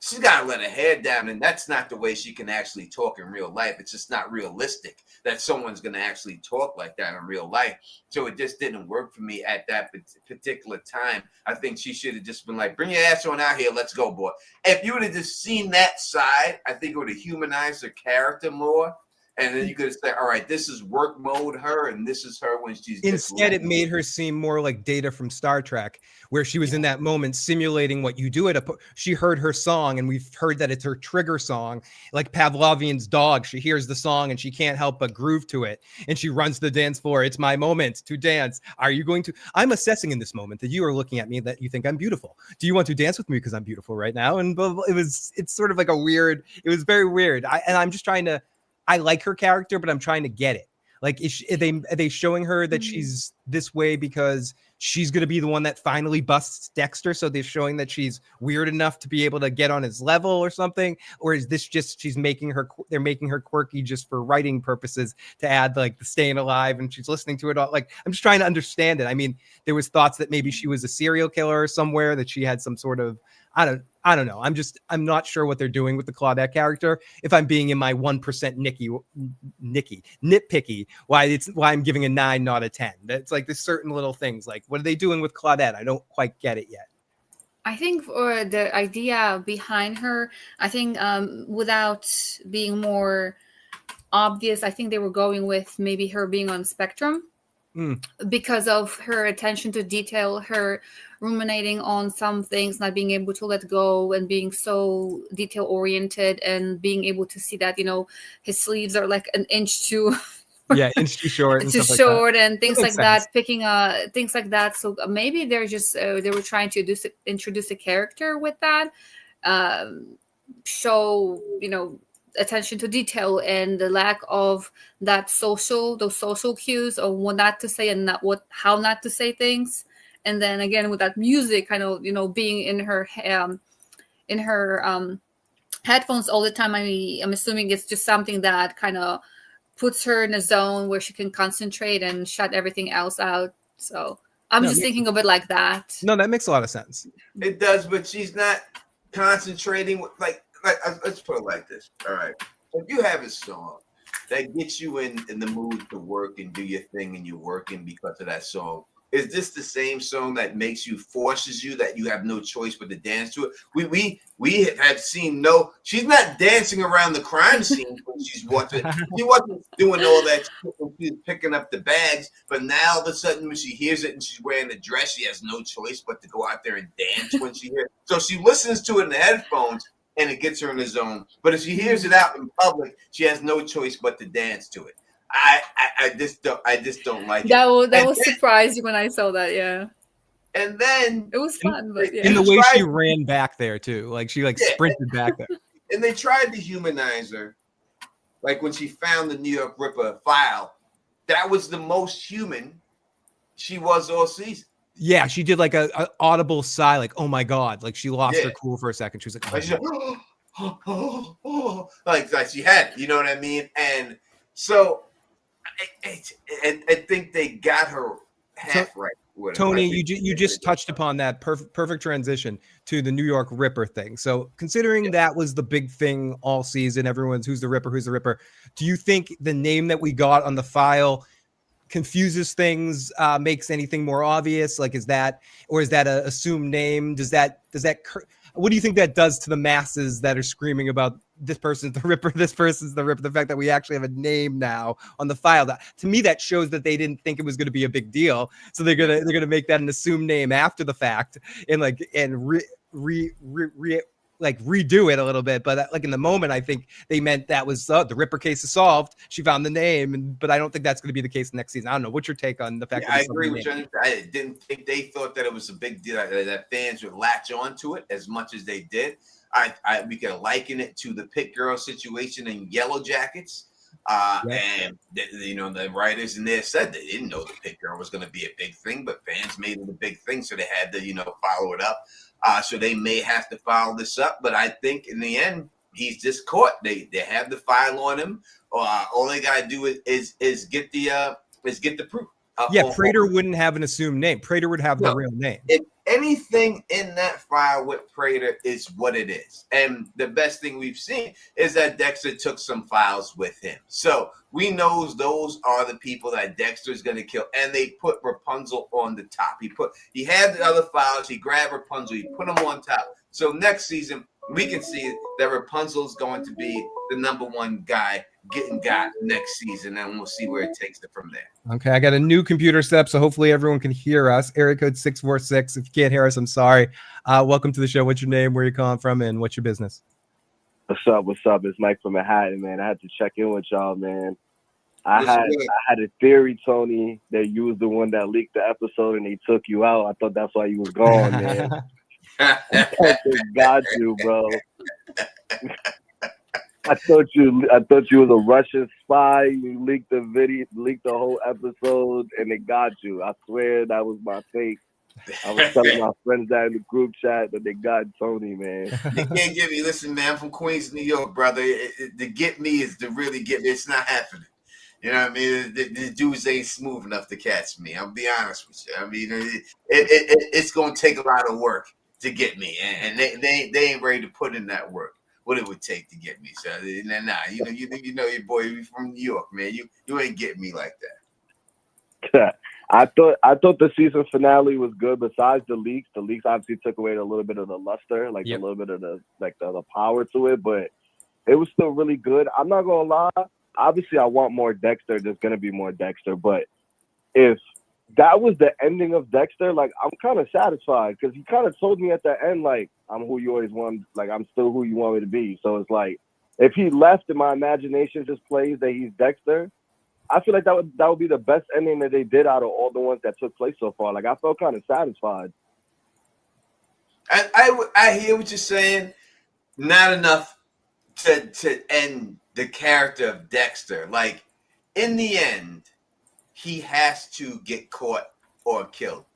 [SPEAKER 1] she's got to let her head down, and that's not the way she can actually talk in real life. It's just not realistic that someone's going to actually talk like that in real life. So it just didn't work for me at that particular time. I think she should have just been like, bring your ass on out here. Let's go, boy. If you would have just seen that side, I think it would have humanized her character more. And then you could say, all right, this is work mode her, and this is her when she's
[SPEAKER 3] instead it made her seem more like Data from Star Trek, where she was in that moment simulating what you do she heard her song, and we've heard that it's her trigger song, like Pavlovian's dog. She hears the song and she can't help but groove to it, and she runs to the dance floor. It's my moment to dance. Are you going to? I'm assessing in this moment that you are looking at me, that you think I'm beautiful. Do you want to dance with me because I'm beautiful right now? And it's sort of like it was very weird. I'm just trying to. I like her character, but I'm trying to get it. Like, are they showing her that she's this way because she's going to be the one that finally busts Dexter? So they're showing that she's weird enough to be able to get on his level or something? Or is this just they're making her quirky just for writing purposes to add like the Staying Alive, and she's listening to it all? Like, I'm just trying to understand it. I mean, there was thoughts that maybe she was a serial killer somewhere, that she had some sort of, I don't know. I'm not sure what they're doing with the Claudette character. If I'm being in my 1% nitpicky, why I'm giving a 9, not a 10. That's like there's certain little things. Like, what are they doing with Claudette? I don't quite get it yet.
[SPEAKER 2] I think for the idea behind her, I think without being more obvious, I think they were going with maybe her being on spectrum. Because of her attention to detail, her ruminating on some things, not being able to let go, and being so detail oriented, and being able to see that, his sleeves are like an inch too
[SPEAKER 3] inch too short and
[SPEAKER 2] things like that, picking things like that. So maybe they're just they were trying to introduce a character with that, show attention to detail and the lack of those social cues of what not to say and how not to say things. And then again with that music kind of being in her headphones all the time. I'm assuming it's just something that kind of puts her in a zone where she can concentrate and shut everything else out. So I'm just thinking of it like that.
[SPEAKER 3] No, that makes a lot of sense.
[SPEAKER 1] It does, but she's not concentrating with let's put it like this. All right. If you have a song that gets you in the mood to work and do your thing and you're working because of that song, is this the same song that makes you, forces you, that you have no choice but to dance to it? We have seen she's not dancing around the crime scene when she's watching. She wasn't doing all that shit when she was picking up the bags, but now all of a sudden when she hears it and she's wearing the dress, she has no choice but to go out there and dance when she hears it. So she listens to it in the headphones and it gets her in the zone. But if she hears it out in public, she has no choice but to dance to it. I just don't like
[SPEAKER 2] that
[SPEAKER 1] it.
[SPEAKER 2] That was surprising when I saw that. Yeah,
[SPEAKER 1] and then
[SPEAKER 2] it was fun, but yeah.
[SPEAKER 3] In the way she ran back there too, like she sprinted back there.
[SPEAKER 1] And they tried to humanize her, like when she found the New York Ripper file. That was the most human she was all season.
[SPEAKER 3] Yeah, she did like a audible sigh, like "Oh my god!" Like she lost her cool for a second. She was like,
[SPEAKER 1] like she had, you know what I mean? And so I think they got her half right.
[SPEAKER 3] Tony, you just touched upon that perfect transition to the New York Ripper thing. So considering that was the big thing all season, everyone's who's the Ripper? Do you think the name that we got on the file confuses things, makes anything more obvious? Like, is that a assumed name? Does that what do you think that does to the masses that are screaming about this person's the Ripper, this person's the Ripper? The fact that we actually have a name now on the file, that to me that shows that they didn't think it was going to be a big deal. So they're gonna make that an assumed name after the fact and redo it a little bit. But like in the moment, I think they meant that was the Ripper case is solved. She found the name, but I don't think that's going to be the case next season. I don't know. What's your take on the fact that
[SPEAKER 1] I agree with you. I didn't think they thought that it was a big deal that fans would latch onto it as much as they did. We can liken it to the Pit Girl situation in Yellow Jackets. And the writers in there said they didn't know the Pit Girl was going to be a big thing, but fans made it a big thing, so they had to follow it up. So they may have to follow this up, but I think in the end he's just caught. They have the file on him. All they gotta do is get the proof.
[SPEAKER 3] Prater wouldn't have an assumed name. Prater would have the real name.
[SPEAKER 1] If anything in that file with Prater is what it is, and the best thing we've seen is that Dexter took some files with him, so we know those are the people that Dexter's going to kill. And they put Rapunzel on the top. He had the other files. He grabbed Rapunzel. He put them on top. So next season we can see that Rapunzel's going to be the number one guy getting got next season, and we'll see where it takes it from there.
[SPEAKER 3] Okay, I got a new computer set up, so hopefully everyone can hear us. Area code 646. If you can't hear us, I'm sorry. Welcome to the show. What's your name? Where you calling from? And what's your business?
[SPEAKER 4] What's up? It's Mike from Manhattan, man. I had to check in with y'all, man. I had a theory, Tony, that you was the one that leaked the episode and they took you out. I thought that's why you was gone, man. Got you, bro. I thought you was a Russian spy. You leaked the video, leaked the whole episode, and it got you. I swear that was my fate. I was telling my friends that in the group chat that they got Tony, man.
[SPEAKER 1] They can't get me. Listen, man, I'm from Queens, New York, brother. To get me is to really get me. It's not happening. You know what I mean? The dudes ain't smooth enough to catch me. I'll be honest with you. I mean, it's going to take a lot of work to get me, and they ain't ready to put in that work. What it would take to get me, so nah. You know your boy. You from New York, man. You ain't getting me like that.
[SPEAKER 4] I thought the season finale was good. Besides the leaks obviously took away a little bit of the luster, like a little bit of the power to it, but it was still really good. I'm not gonna lie. Obviously, I want more Dexter. There's gonna be more Dexter, but if that was the ending of Dexter, like, I'm kind of satisfied because he kind of told me at the end, like, I'm who you always want, like, I'm still who you want me to be. So it's like, if he left and my imagination just plays that he's Dexter, I feel like that would be the best ending that they did out of all the ones that took place so far. Like, I felt kind of satisfied.
[SPEAKER 1] I hear what you're saying. Not enough to end the character of Dexter. Like, in the end, he has to get caught or killed.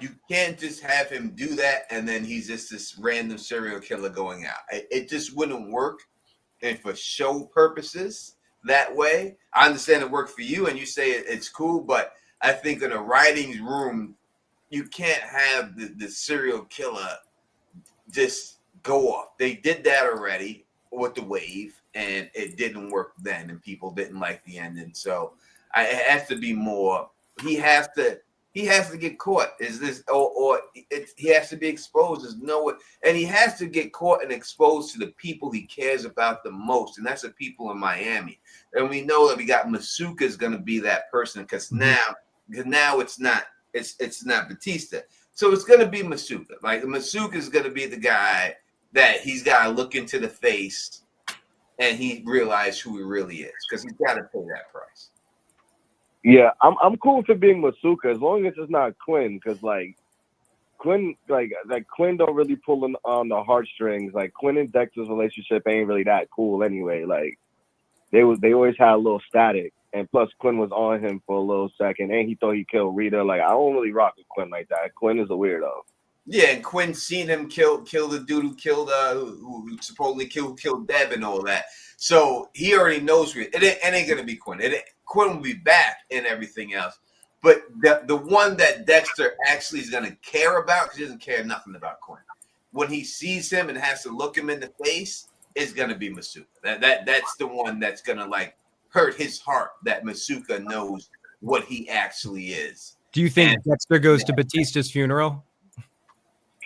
[SPEAKER 1] You can't just have him do that and then he's just this random serial killer going out. It just wouldn't work. And for show purposes that way, I understand it worked for you and you say it's cool, but I think in a writing room, you can't have the serial killer just go off. They did that already with the wave, and it didn't work then, and people didn't like the ending. So it has to be more. He has to get caught. Is this he has to be exposed? There's no, and he has to get caught and exposed to the people he cares about the most, and that's the people in Miami. And we know that we got Masuka is going to be that person because now it's not Batista, so it's going to be Masuka. Like Masuka is going to be the guy that he's got to look into the face, and he realize who he really is because he's got to pay that price.
[SPEAKER 4] Yeah, I'm cool with it being Masuka as long as it's not Quinn, because like Quinn, like Quinn don't really pull on the heartstrings. Like Quinn and Dexter's relationship ain't really that cool anyway. Like they always had a little static, and plus Quinn was on him for a little second, and he thought he killed Rita. Like I don't really rock with Quinn like that. Quinn is a weirdo.
[SPEAKER 1] Yeah, and Quinn seen him kill the dude who killed who supposedly killed Deb and all that. So he already knows it ain't gonna be Quinn. Quinn will be back and everything else. But the one that Dexter actually is gonna care about, because he doesn't care nothing about Quinn. When he sees him and has to look him in the face, is gonna be Masuka. That's the one that's gonna like hurt his heart, that Masuka knows what he actually is.
[SPEAKER 3] Do you think Dexter goes to Batista's funeral?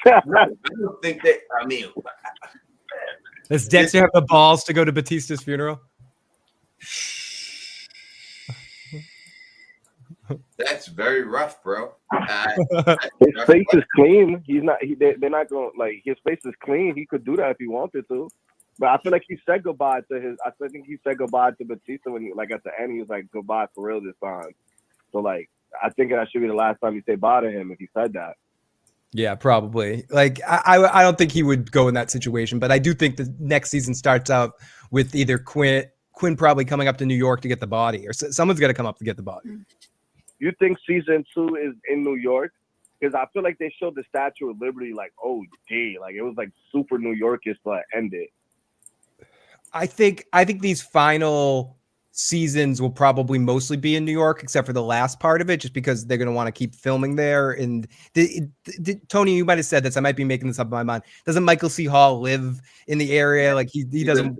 [SPEAKER 1] No, I don't think that. I mean,
[SPEAKER 3] does Dexter have the balls to go to Batista's funeral?
[SPEAKER 1] That's very rough, bro.
[SPEAKER 4] His face is clean. He's not. They're not going like his face is clean. He could do that if he wanted to. But I feel like he said goodbye to his. I think he said goodbye to Batista when he, like at the end, he was like goodbye for real this time. So like I think that should be the last time you say bye to him if he said that.
[SPEAKER 3] Yeah, probably. Like I don't think he would go in that situation, but I do think the next season starts out with either Quinn probably coming up to New York to get the body, or someone's got to come up to get the body.
[SPEAKER 4] You think season 2 is in New York? Because I feel like they showed the Statue of Liberty like, oh, gee, like it was like super New Yorkish to end it.
[SPEAKER 3] I think these final seasons will probably mostly be in New York, except for the last part of it, just because they're going to want to keep filming there. And Tony, you might have said this. I might be making this up in my mind. Doesn't Michael C. Hall live in the area? Like he doesn't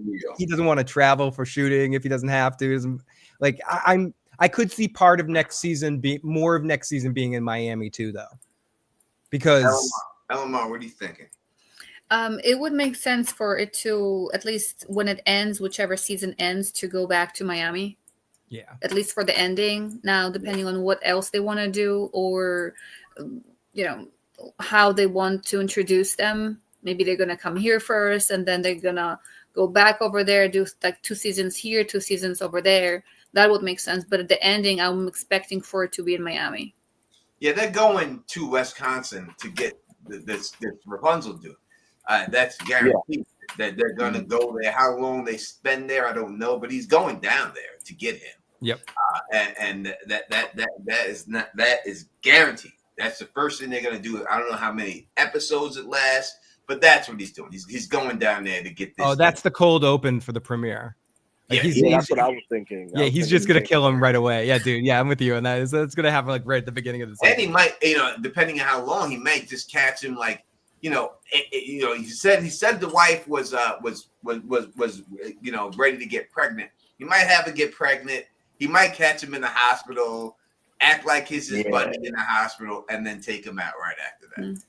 [SPEAKER 3] want to travel for shooting if he doesn't have to. Like I could see part of next season more of next season being in Miami too, though. Because
[SPEAKER 1] Elamar, what are you thinking?
[SPEAKER 2] It would make sense for it to, at least when it ends, whichever season ends, to go back to Miami.
[SPEAKER 3] Yeah.
[SPEAKER 2] At least for the ending. Now, depending on what else they want to do, or, how they want to introduce them. Maybe they're going to come here first, and then they're going to go back over there, do like 2 seasons here, 2 seasons over there. That would make sense. But at the ending, I'm expecting for it to be in Miami.
[SPEAKER 1] Yeah, they're going to Wisconsin to get this Rapunzel dude. That's guaranteed that they're gonna go there. How long they spend there, I don't know, but he's going down there to get him.
[SPEAKER 3] Yep.
[SPEAKER 1] And that is guaranteed. That's the first thing they're gonna do. I don't know how many episodes it lasts, but that's what he's doing. He's going down there to get this.
[SPEAKER 3] Oh, that's the cold open for the premiere. Like
[SPEAKER 4] that's what I was thinking.
[SPEAKER 3] He's just gonna kill him right away. Yeah, dude. Yeah, I'm with you on that. That's gonna happen like right at the beginning of the season.
[SPEAKER 1] And he might, depending on how long, he might just catch him like. He said the wife was ready to get pregnant. He might have her get pregnant. He might catch him in the hospital, act like his buddy in the hospital, and then take him out right after that.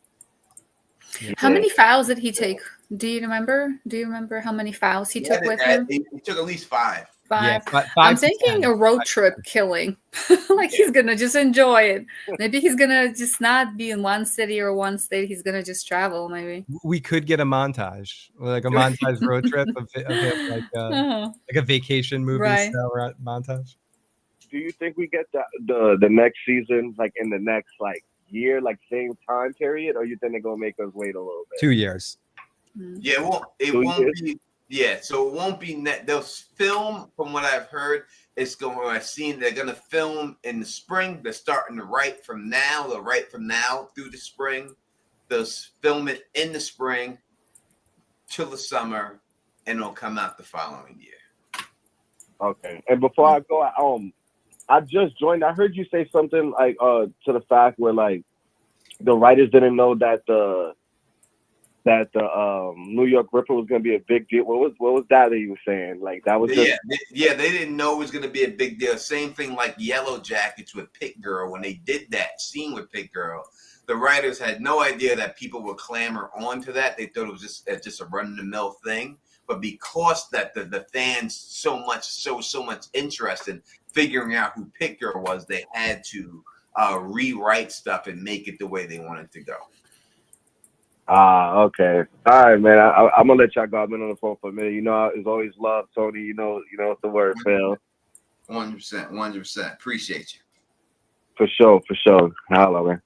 [SPEAKER 2] Yeah. How many files did he take? Do you remember? How many files he took with him?
[SPEAKER 1] He took at least 5.
[SPEAKER 2] 5. Yeah, 5 I'm thinking 10. A road trip killing. He's gonna just enjoy it. Maybe he's gonna just not be in one city or one state. He's gonna just travel. Maybe
[SPEAKER 3] we could get a montage, like a montage road trip of him, like a vacation movie style montage.
[SPEAKER 4] Do you think we get the next season like in the next year, same time period, or you think they're gonna make us wait a little bit?
[SPEAKER 3] 2 years.
[SPEAKER 1] Yeah, it won't be. Yeah, so it won't be. They'll film, from what I've heard. I've seen they're gonna film in the spring. They're starting to write from now. They'll write from now through the spring. They'll film it in the spring till the summer, and it'll come out the following year.
[SPEAKER 4] Okay. And before I go, I just joined. I heard you say something to the fact where the writers didn't know that that the New York Ripper was going to be a big deal. What was that he was saying? Like that was just
[SPEAKER 1] they didn't know it was going to be a big deal. Same thing like Yellow Jackets with Pit Girl. When they did that scene with Pit Girl, the writers had no idea that people would clamor onto that. They thought it was just a run of the mill thing. But because that the fans so much interest in figuring out who Pit Girl was, they had to rewrite stuff and make it the way they wanted to go.
[SPEAKER 4] Okay. All right, man. I'm gonna let y'all go. I've been on the phone for a minute. You know, it's always love, Tony. You know what's the word, Phil.
[SPEAKER 1] 100%. Appreciate you.
[SPEAKER 4] For sure. Hello, man.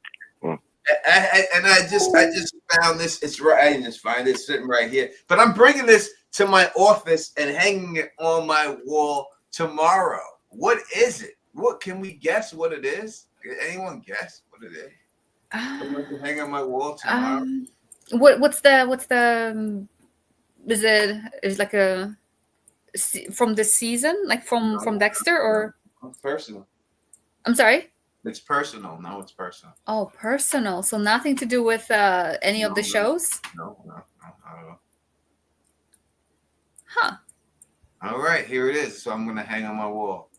[SPEAKER 1] And I just found this. It's right. I didn't just find it sitting right here. But I'm bringing this to my office and hanging it on my wall tomorrow. What is it? What can we guess what it is? Can anyone guess what it is? I'm going to hang on my wall tomorrow.
[SPEAKER 2] What's the is it like a from this season, like from Dexter, or
[SPEAKER 1] it's personal?
[SPEAKER 2] I'm sorry.
[SPEAKER 1] It's personal. No, it's personal.
[SPEAKER 2] Oh, personal. So nothing to do with any of the shows?
[SPEAKER 1] No, not at all.
[SPEAKER 2] Huh.
[SPEAKER 1] All right, here it is. So I'm going to hang on my wall.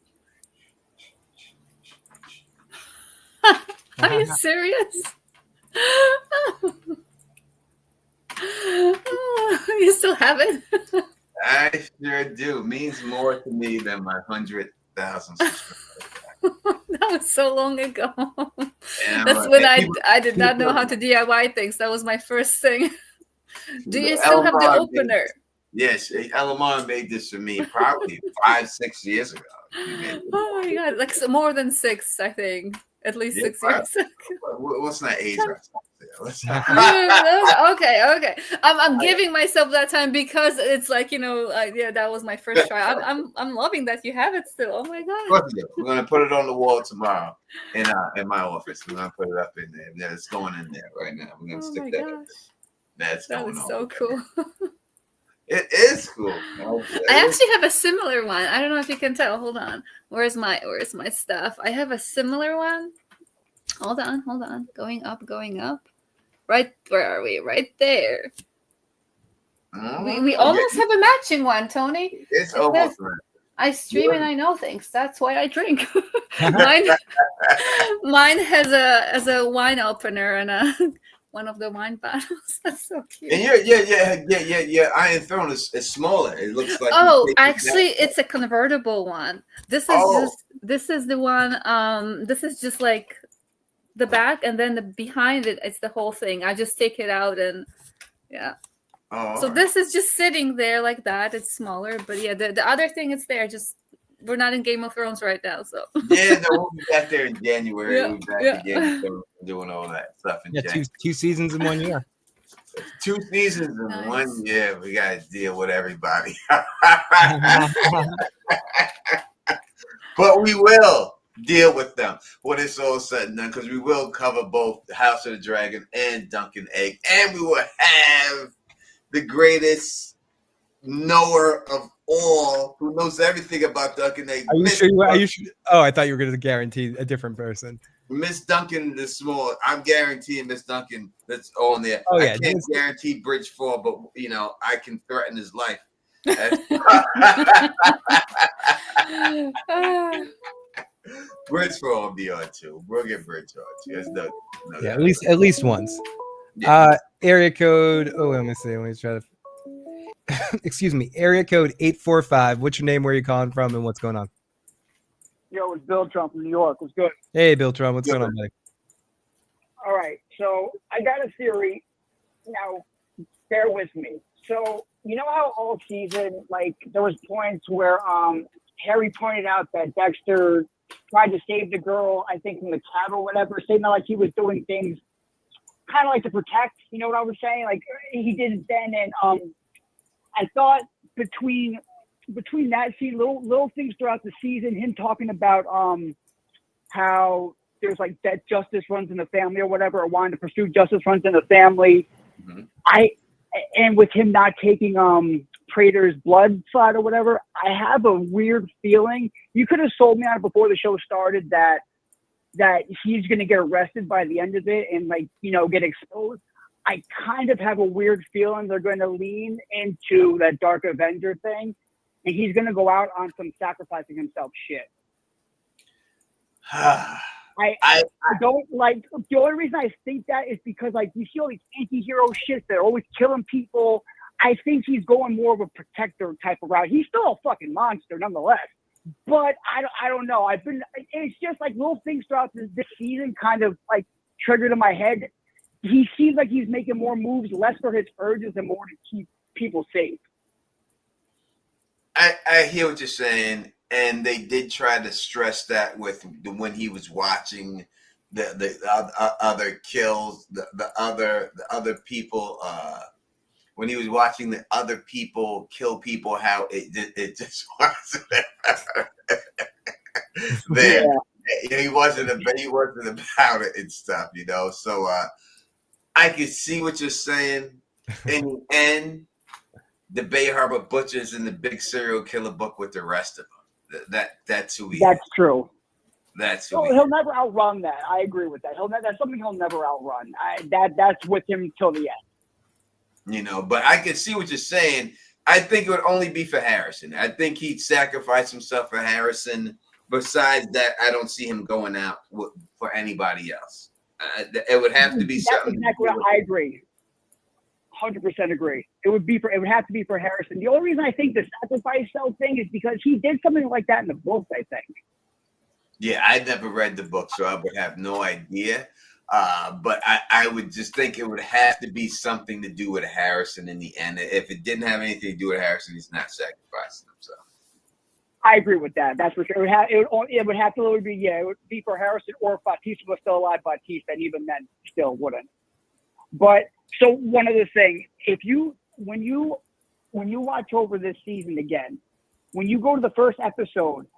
[SPEAKER 2] Are you serious? You still have it?
[SPEAKER 1] I sure do. Means more to me than my 100,000 subscribers.
[SPEAKER 2] That was so long ago.
[SPEAKER 1] And
[SPEAKER 2] that's when I did not know how to DIY things. That was my first thing. Do you still have the opener?
[SPEAKER 1] Yes, Elamar made this for me probably 5-6 years ago.
[SPEAKER 2] Oh my god, like more than 6, I think. At least 6 years.
[SPEAKER 1] What's not age?
[SPEAKER 2] Okay. I'm giving myself that time because it's like, that was my first try. I'm loving that you have it still. Oh my god.
[SPEAKER 1] We're gonna put it on the wall tomorrow in my office. We're gonna put it up in there. Yeah, it's going in there right now. We're gonna stick that in there. That
[SPEAKER 2] is so cool.
[SPEAKER 1] It is cool.
[SPEAKER 2] I actually have a similar one. I don't know if you can tell. Hold on. Where's my stuff? I have a similar one. Hold on. Going up. Right, where are we? Right there. We almost have a matching one, Tony.
[SPEAKER 1] It's almost right.
[SPEAKER 2] I stream and I know things. That's why I drink. Mine has a wine opener and one of the wine bottles. That's so cute.
[SPEAKER 1] And yeah. Iron Throne is smaller. It looks like.
[SPEAKER 2] Oh, actually, it's a convertible one. This is the one. This is just like the back, and then behind it's the whole thing. I just take it out and yeah.
[SPEAKER 1] Oh,
[SPEAKER 2] so this is just sitting there like that. It's smaller, but yeah, the other thing is there. Just we're not in Game of Thrones right now, so
[SPEAKER 1] yeah, no, we'll be back there in January. Yeah, we'll be back again doing all that stuff in January.
[SPEAKER 3] Two seasons in 1 year.
[SPEAKER 1] 2 seasons in 1 year. We gotta deal with everybody, but we will deal with them when it's all said and done, because we will cover both House of the Dragon and Dunkin' Egg, and we will have the greatest knower of all, who knows everything about Dunkin' Egg.
[SPEAKER 3] Are you sure? Oh, I thought you were going to guarantee a different person.
[SPEAKER 1] Miss Duncan the small. I'm guaranteeing Miss Duncan that's on there.
[SPEAKER 3] Oh yeah,
[SPEAKER 1] I can't guarantee Bridgefall, but I can threaten his life. Bridgefall will be on too. We'll get Bridge on too.
[SPEAKER 3] Yeah, at least once. Yeah. Area code. Oh, let me see. Let me try to. Excuse me. Area code 845. What's your name? Where are you calling from? And what's going on?
[SPEAKER 5] Yo, it's Bill Trump from New York. What's good?
[SPEAKER 3] Hey, Bill Trump. What's going on, buddy?
[SPEAKER 5] All right. So I got a theory. Now, bear with me. So you know how all season, like there was points where Harry pointed out that Dexter tried to save the girl, I think, from the cab or whatever, saying that like he was doing things kind of like to protect. You know what I was saying? Like he did it then, and I thought between that scene, little things throughout the season, him talking about how there's like that justice runs in the family or whatever, or wanting to pursue justice runs in the family. Mm-hmm. And with him not taking Prater's blood side or whatever, I have a weird feeling. You could have sold me on it before the show started that he's going to get arrested by the end of it and get exposed. I kind of have a weird feeling they're going to lean into that Dark Avenger thing, and he's going to go out on some sacrificing himself shit. I don't like, the only reason I think that is because like you see all these anti-hero shit, they're always killing people. I think he's going more of a protector type of route. He's still a fucking monster nonetheless, but I don't know. It's just like little things throughout this season kind of like triggered in my head. He seems like he's making more moves, less for his urges and more to keep people safe.
[SPEAKER 1] I hear what you're saying, and they did try to stress that with when he was watching the other kills, the other people. When he was watching the other people kill people, how it just wasn't there. Yeah. He wasn't about it and stuff, you know. So I can see what you're saying. In the end, the Bay Harbor Butcher's in the big serial killer book with the rest of them. That's who he is.
[SPEAKER 5] That's true.
[SPEAKER 1] That's who
[SPEAKER 5] he'll never outrun that. I agree with that. That's something he'll never outrun. That's with him till the end.
[SPEAKER 1] You know, but I can see what you're saying. I think it would only be for Harrison. I think he'd sacrifice himself for Harrison. Besides that, I don't see him going out for anybody else. It would have to be something.
[SPEAKER 5] Exactly. I agree. 100% agree. It would have to be for Harrison. The only reason I think the sacrifice cell thing is because he did something like that in the book, I think.
[SPEAKER 1] Yeah, I never read the book, so I would have no idea. But I would just think it would have to be something to do with Harrison in the end. If it didn't have anything to do with Harrison, he's not sacrificing himself.
[SPEAKER 5] I agree with that. That's for sure. It would have to be, it would be for Harrison, or if Batista was still alive, Batista, and even then still wouldn't. But so one other thing, when you watch over this season again, when you go to the first episode,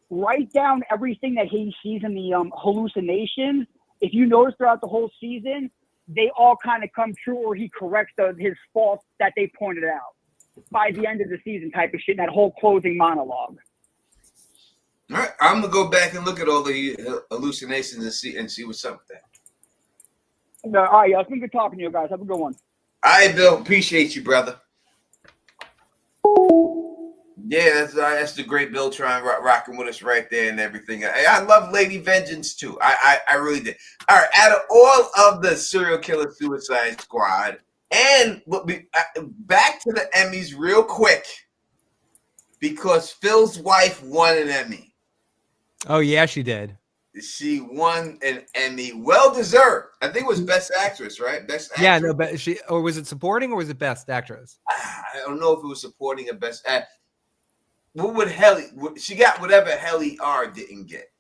[SPEAKER 5] write down everything that he sees in the hallucinations. If you notice throughout the whole season, they all kind of come true, or he corrects his faults that they pointed out by the end of the season type of shit, that whole closing monologue.
[SPEAKER 1] All right, I'm going to go back and look at all the hallucinations and see what's up with that.
[SPEAKER 5] All right, it's been good talking to you guys. Have a good one.
[SPEAKER 1] All right, Bill. Appreciate you, brother. Yeah, that's the great Bill trying rocking with us right there and everything. I love Lady Vengeance too. I really did. All right, out of all of the serial killer Suicide Squad, and back to the Emmys real quick, because Phil's wife won an Emmy.
[SPEAKER 3] Oh yeah, she did.
[SPEAKER 1] She won an Emmy, well deserved. I think it was Best Actress, right? Best Actress.
[SPEAKER 3] Yeah, no, but or was it supporting or was it Best Actress?
[SPEAKER 1] I don't know if it was supporting or Best Actress. What would she got? Whatever Helly R didn't get.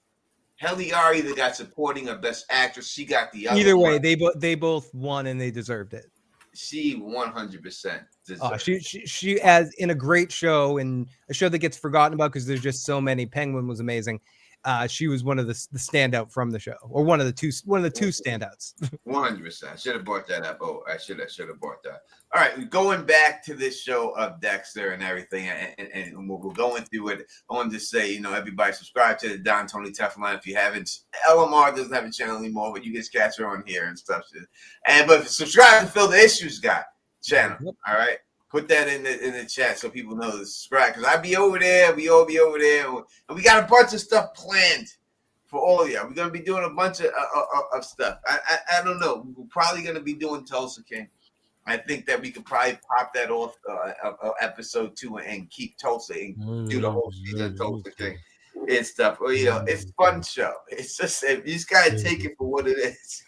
[SPEAKER 1] Helly R either got supporting or Best Actress. She got the other.
[SPEAKER 3] Either way, they both won and they deserved it.
[SPEAKER 1] She 100% deserved.
[SPEAKER 3] She as in a great show, and a show that gets forgotten about because there's just so many. Penguin was amazing. She was one of the standout from the show, or one of the two standouts.
[SPEAKER 1] 100%. I should have brought that up. Oh, I should have brought that. All right, going back to this show of Dexter and everything, and we're going through it. I wanted to say, everybody subscribe to the Don Tony Teflon if you haven't. LMR doesn't have a channel anymore, but you can catch her on here and stuff. But subscribe to Phil the Issues Guy channel. Yep. All right. Put that in the chat so people know to subscribe, because I'll be over there. We all be over there. And we got a bunch of stuff planned for all of y'all. We're going to be doing a bunch of stuff. I don't know. We're probably going to be doing Tulsa King. I think that we could probably pop that off episode 2 and keep Tulsa and do the whole season of Tulsa King and stuff. Well, it's a fun show. It's just, you just got to take it for what it is.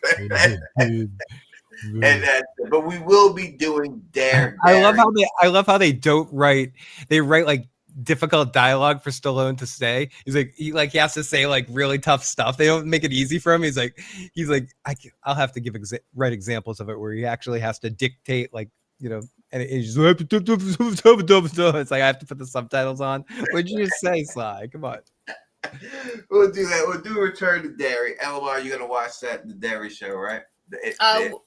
[SPEAKER 1] But we will be doing Dare.
[SPEAKER 3] I love how they don't write. They write like difficult dialogue for Stallone to say. He has to say like really tough stuff. They don't make it easy for him. He's like I'll have to give write examples of it where he actually has to dictate and it's like I have to put the subtitles on. What'd you just say, Sly? Come on.
[SPEAKER 1] We'll do that. We'll do Return to Derry. LMR, you're gonna watch that the Derry show, right?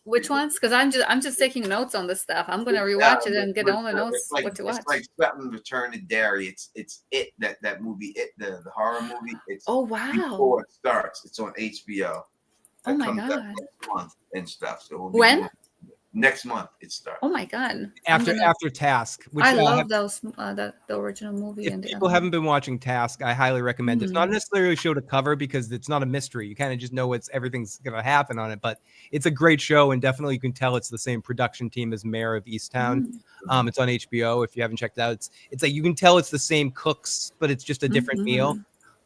[SPEAKER 2] Which ones? Because I'm just taking notes on this stuff. I'm gonna rewatch it and get all the notes what to watch.
[SPEAKER 1] It's like something Return to Derry. It's it that movie, it the horror movie. It's before it starts. It's on HBO.
[SPEAKER 2] Oh my god!
[SPEAKER 1] And stuff. So
[SPEAKER 2] when?
[SPEAKER 1] Next month it starts.
[SPEAKER 2] Oh my god!
[SPEAKER 3] After Task, which
[SPEAKER 2] I love those the original movie.
[SPEAKER 3] If people haven't been watching Task, I highly recommend it. It's not necessarily a show to cover because it's not a mystery. You kind of just know everything's going to happen on it, but it's a great show, and definitely you can tell it's the same production team as Mayor of Easttown. It's on HBO. If you haven't checked it out, it's like you can tell it's the same cooks, but it's just a different meal.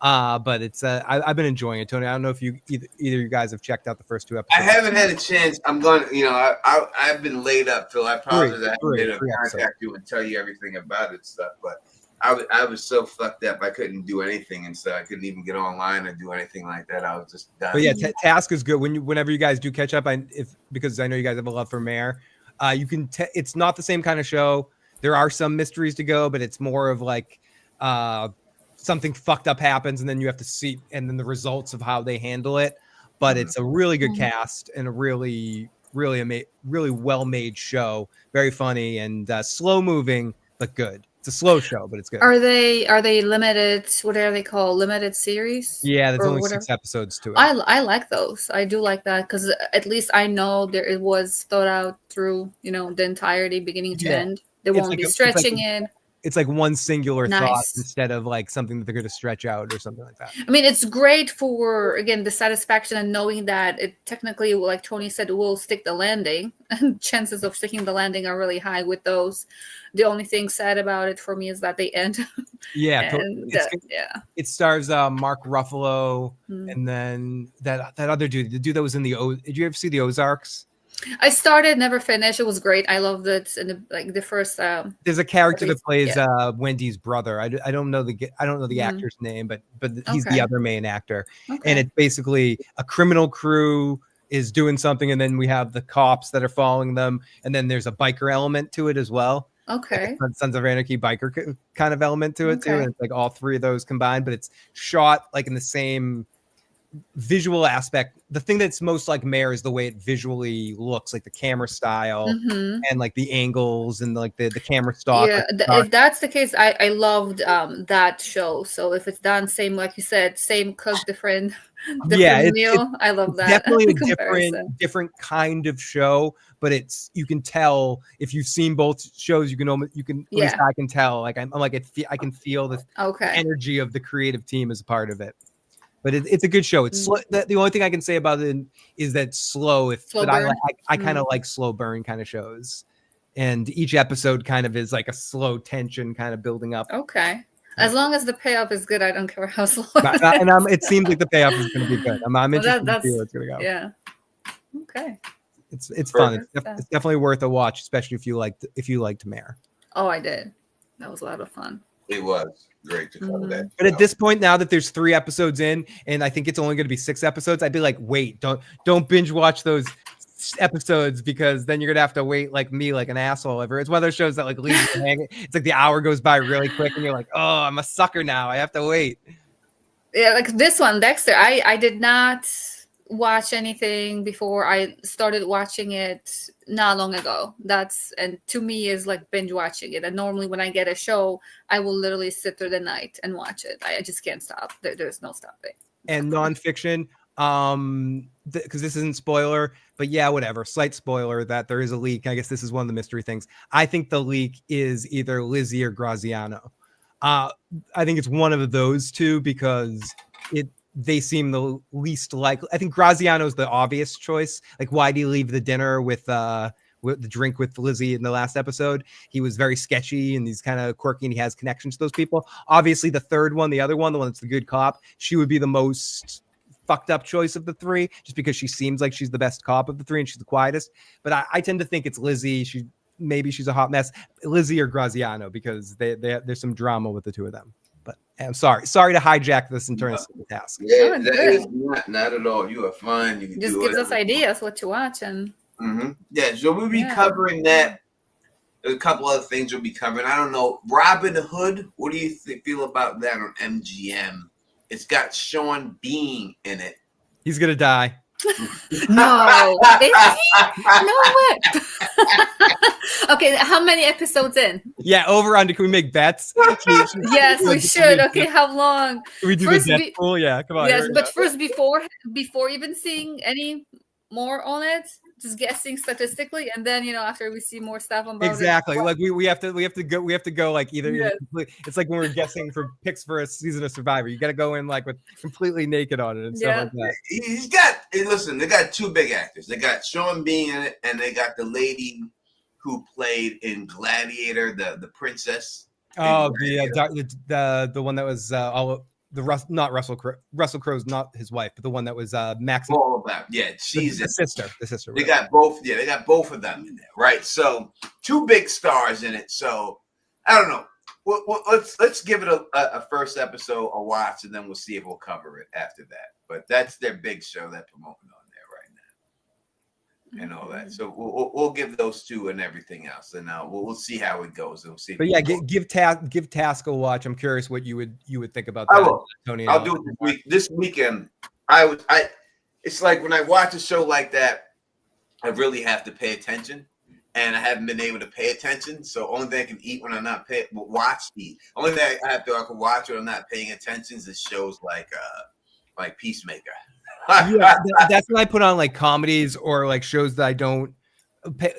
[SPEAKER 3] But it's I've been enjoying it, Tony. I don't know if either you guys have checked out the first 2 episodes.
[SPEAKER 1] I haven't had a chance. I'm going. I've been laid up, Phil. I apologize. I haven't been able to contact you and tell you everything about it stuff. But I was so fucked up. I couldn't do anything, and so I couldn't even get online and do anything like that. I was just done.
[SPEAKER 3] But yeah, Task is good. Whenever you guys do catch up, because I know you guys have a love for Mayor, you can. It's not the same kind of show. There are some mysteries to go, but it's more of like. Something fucked up happens, and then you have to see, and then the results of how they handle it. But it's a really good cast and a really well-made show. Very funny and slow moving, but good. It's a slow show, but it's good.
[SPEAKER 2] Are they limited? What are they called? Limited series?
[SPEAKER 3] Yeah, there's only 6 episodes to it.
[SPEAKER 2] I like those. I do like that because at least I know it was thought out through the entirety, beginning to end. They won't be stretching it.
[SPEAKER 3] It's like one singular thought instead of like something that they're going to stretch out or something like that.
[SPEAKER 2] I mean, it's great for, again, the satisfaction and knowing that it technically, like Tony said, will stick the landing. And chances of sticking the landing are really high with those. The only thing sad about it for me is that they end.
[SPEAKER 3] Yeah. It stars Mark Ruffalo and then that other dude, the dude that was in did you ever see the Ozarks?
[SPEAKER 2] I started, never finished. It was great. I loved it. And the first.
[SPEAKER 3] There's a character that plays Wendy's brother. I don't know the actor's name, but he's the other main actor. Okay. And it's basically a criminal crew is doing something, and then we have the cops that are following them, and then there's a biker element to it as well.
[SPEAKER 2] Okay.
[SPEAKER 3] Like Sons of Anarchy biker kind of element to it too, and it's like all 3 of those combined, but it's shot like in the same visual aspect. The thing that's most like Mayor is the way it visually looks, like the camera style and like the angles and like the camera stock.
[SPEAKER 2] Yeah, if that's the case, I loved that show. So if it's done same, like you said, same cook, different meal, I love that.
[SPEAKER 3] Definitely a different kind of show, but you can tell if you've seen both shows. You can at least I can tell. Like I can feel the energy of the creative team as a part of it. But it's a good show. It's slow. The only thing I can say about it is that slow. I kind of like slow burn kind of shows, and each episode kind of is like a slow tension kind of building up.
[SPEAKER 2] Okay, as long as the payoff is good, I don't care how slow.
[SPEAKER 3] It seems like the payoff is going to be good. I'm interested to see where it's going to go.
[SPEAKER 2] Yeah. Okay.
[SPEAKER 3] It's fun. It's definitely worth a watch, especially if you liked Mayor.
[SPEAKER 2] Oh, I did. That was a lot of fun.
[SPEAKER 1] It was great to cover that.
[SPEAKER 3] But at this point, now that there's 3 episodes in, and I think it's only going to be 6 episodes, I'd be like, wait, don't binge watch those episodes, because then you're gonna have to wait like me, like an asshole. It's one of those shows that like leaves you hanging. It's like the hour goes by really quick, and you're like, oh, I'm a sucker now. I have to wait.
[SPEAKER 2] Yeah, like this one, Dexter. I did not watch anything before. I started watching it not long ago. And to me is like binge watching it. And normally when I get a show, I will literally sit through the night and watch it. I just can't stop. There's no stopping.
[SPEAKER 3] And nonfiction, because this isn't spoiler, but yeah, whatever. Slight spoiler that there is a leak. I guess this is one of the mystery things. I think the leak is either Lizzie or Graziano. I think it's one of those two because they seem the least likely. I think Graziano's the obvious choice. Like, why do you leave the dinner with the drink with Lizzie in the last episode? He was very sketchy and he's kind of quirky and he has connections to those people. Obviously, the third one, the other one, the one that's the good cop, she would be the most fucked up choice of the three, just because she seems like she's the best cop of the three and she's the quietest. But I tend to think it's Lizzie. Maybe she's a hot mess. Lizzie or Graziano, because there's some drama with the two of them. But I'm sorry to hijack this and turn this into a task.
[SPEAKER 1] Yeah, that is not at all. You are fine. You can
[SPEAKER 2] just gives us ideas what to watch and.
[SPEAKER 1] Mm-hmm. Yeah, so we'll be covering that. There's a couple other things we'll be covering. I don't know. Robin Hood. What do you feel about that on MGM? It's got Sean Bean in it.
[SPEAKER 3] He's gonna die.
[SPEAKER 2] No, is he? No way. Okay, how many episodes in?
[SPEAKER 3] Yeah, over under. Can we make bets?
[SPEAKER 2] Yes, we should. Okay, how long?
[SPEAKER 3] Can we do the death pool? Yeah, come on.
[SPEAKER 2] Yes, but first, before even seeing any more on it, just guessing statistically, and then after we see more stuff about
[SPEAKER 3] exactly.
[SPEAKER 2] it,
[SPEAKER 3] Like we have to go like either.
[SPEAKER 2] Yes.
[SPEAKER 3] It's like when we're guessing for picks for a season of Survivor. You got to go in like with completely naked on it and stuff like that.
[SPEAKER 1] He's got. Listen, they got two big actors. They got Sean Bean in it, and they got the lady who played in Gladiator, the princess.
[SPEAKER 3] Oh, the one that was not Russell Crowe's not his wife, but the one that was Max.
[SPEAKER 1] All of that, yeah, she's
[SPEAKER 3] the sister. Right?
[SPEAKER 1] They got both. Yeah, they got both of them in there, right? So two big stars in it. So I don't know. Let's give it a first episode a watch, and then we'll see if we'll cover it after that. But that's their big show they're promoting on there right now, and all that. So we'll give those two and everything else, and we'll see how it goes. And we'll see.
[SPEAKER 3] But yeah, give Task a watch. I'm curious what you would think about that.
[SPEAKER 1] I will.
[SPEAKER 3] Tony.
[SPEAKER 1] I'll do it this weekend. It's like when I watch a show like that, I really have to pay attention. And I haven't been able to pay attention, so only thing I can eat when I'm not eat. Only thing I can watch when I'm not paying attention is shows like Peacemaker.
[SPEAKER 3] Yeah, that's when I put on like comedies or like shows that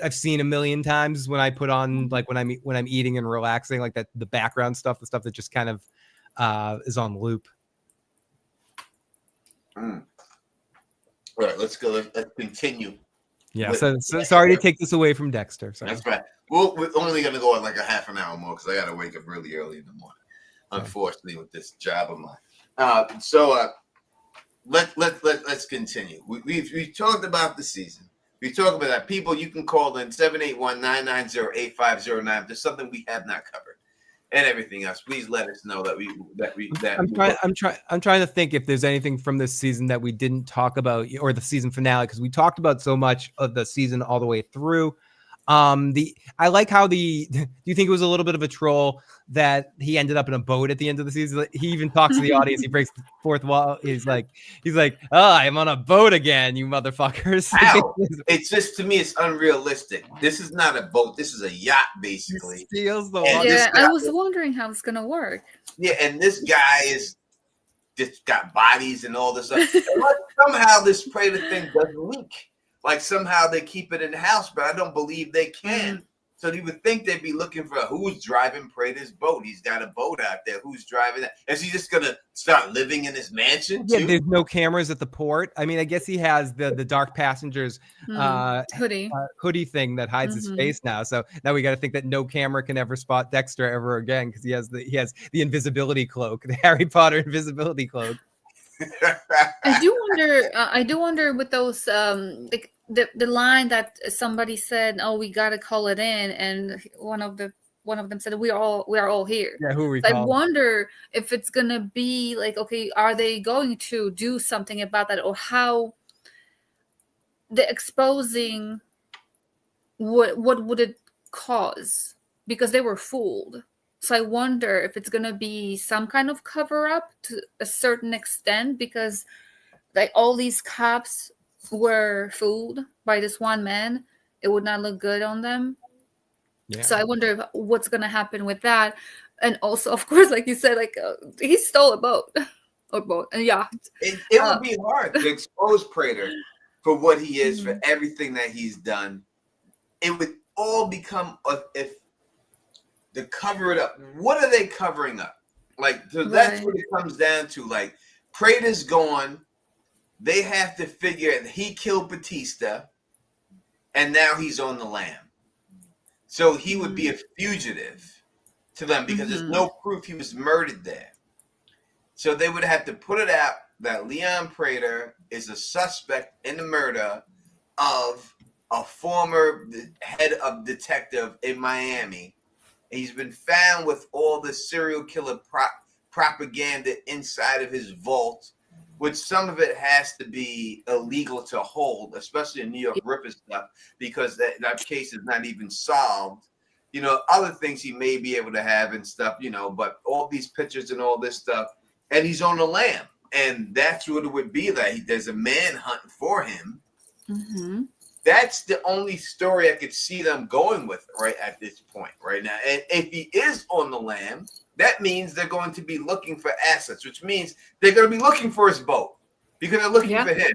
[SPEAKER 3] I've seen a million times. When I put on like when I'm eating and relaxing, like that the background stuff, the stuff that just kind of is on loop.
[SPEAKER 1] All right, let's go. Let's continue.
[SPEAKER 3] Yeah, so sorry to take this away from Dexter. Sorry.
[SPEAKER 1] That's right. We're only going to go on like a half an hour more because I got to wake up really early in the morning, unfortunately, with this job of mine. Let's continue. We've talked about the season. We talked about that. People, you can call in 781-990-8509 if there's something we have not covered. And everything else, please let us know
[SPEAKER 3] I'm trying to think if there's anything from this season that we didn't talk about, or the season finale, because we talked about so much of the season all the way through. I like how do you think it was a little bit of a troll that he ended up in a boat at the end of the season? He even talks to the audience. He breaks the fourth wall. He's like, oh, I'm on a boat again, you motherfuckers.
[SPEAKER 1] It's just, to me, it's unrealistic. This is not a boat. This is a yacht, basically.
[SPEAKER 3] He steals the
[SPEAKER 2] water. Yeah, I was wondering how it's gonna work.
[SPEAKER 1] Yeah, and this guy is just got bodies and all this stuff. Somehow this Predator thing doesn't leak. Like somehow they keep it in the house, but I don't believe they can. So you would think they'd be looking for who's driving Prater's boat. He's got a boat out there. Who's driving that? Is he just gonna start living in his mansion too?
[SPEAKER 3] Yeah, there's no cameras at the port. I mean, I guess he has the dark passengers hoodie thing that hides his face now. So now we got to think that no camera can ever spot Dexter ever again because he has the invisibility cloak, the Harry Potter invisibility cloak.
[SPEAKER 2] I do wonder with those like the line that somebody said, "Oh, we gotta call it in," and one of them said, "We are all here."
[SPEAKER 3] Yeah, who are we?
[SPEAKER 2] So I wonder if it's gonna be like, okay, are they going to do something about that, or how the exposing? What would it cause? Because they were fooled. So I wonder if it's going to be some kind of cover up to a certain extent, because like all these cops were fooled by this one man. It would not look good on them. Yeah. So I wonder what's going to happen with that. And also, of course, like you said, like he stole a boat or boat and yacht.
[SPEAKER 1] It would be hard to expose Prater for what he is, for everything that he's done. It would all become if to cover it up. What are they covering up? Like, so that's what it comes down to. Like, Prater's gone. They have to figure out he killed Batista, and now he's on the lam. So he would be a fugitive to them because there's no proof he was murdered there. So they would have to put it out that Leon Prater is a suspect in the murder of a former head of detective in Miami. He's been found with all the serial killer propaganda inside of his vault, which some of it has to be illegal to hold, especially in New York Ripper stuff, because that case is not even solved. You know, other things he may be able to have and stuff, you know, but all these pictures and all this stuff, and he's on the lam. And that's what it would be like. There's a manhunt for him. Mm-hmm. That's the only story I could see them going with right at this point right now. And if he is on the lam, that means they're going to be looking for assets, which means they're going to be looking for his boat because they're looking for him.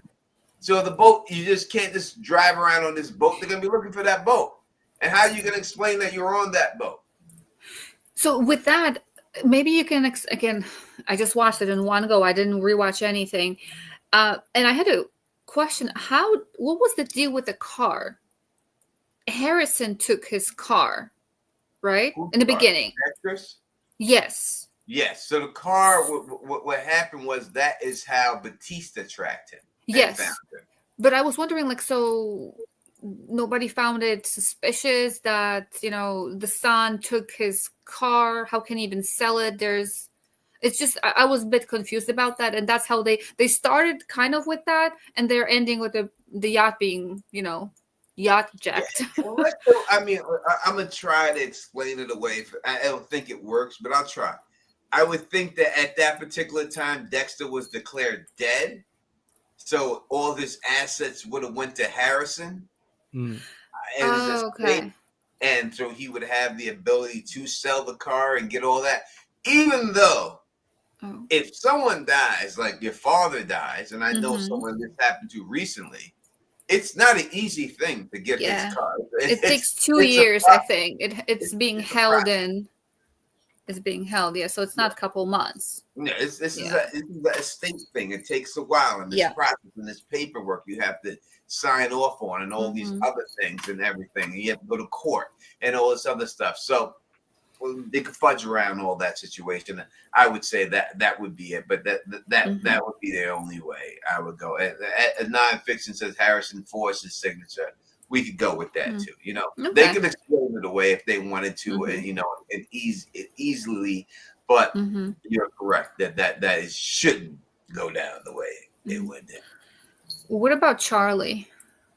[SPEAKER 1] So the boat, you just can't just drive around on this boat. They're gonna be looking for that boat. And how are you gonna explain that you're on that boat?
[SPEAKER 2] So with that, maybe you can again. I just watched it in one go. I didn't rewatch anything, and I had a question: what was the deal with the car? Harrison took his car, right? In the beginning.
[SPEAKER 1] Actress?
[SPEAKER 2] Yes.
[SPEAKER 1] Yes. So the car, what happened was that is how Batista tracked him.
[SPEAKER 2] Yes. But I was wondering, like, so nobody found it suspicious that, the son took his car. How can he even sell it? It's just, I was a bit confused about that. And that's how they started kind of with that. And they're ending with the yacht being, yacht jacked.
[SPEAKER 1] Yeah. Well, I'm going to try to explain it away. I don't think it works, but I'll try. I would think that at that particular time, Dexter was declared dead. So all of his assets would have went to Harrison.
[SPEAKER 2] Okay.
[SPEAKER 1] And so he would have the ability to sell the car and get all that. Even though if someone dies, like your father dies, and I know someone this happened to recently, it's not an easy thing to get his car.
[SPEAKER 2] It takes 2 years, I think. It's being held in. It's being held, so it's not a couple months.
[SPEAKER 1] No, this is a estate thing. It takes a while, and this process and this paperwork you have to sign off on, and all these other things and everything. And you have to go to court and all this other stuff. So they could fudge around all that situation. I would say that would be it, but that would be the only way I would go. Nonfiction says Harrison forced his signature. We could go with that too. They could explain it away if they wanted to, and easily. But you're correct that shouldn't go down the way it went.
[SPEAKER 2] What about Charlie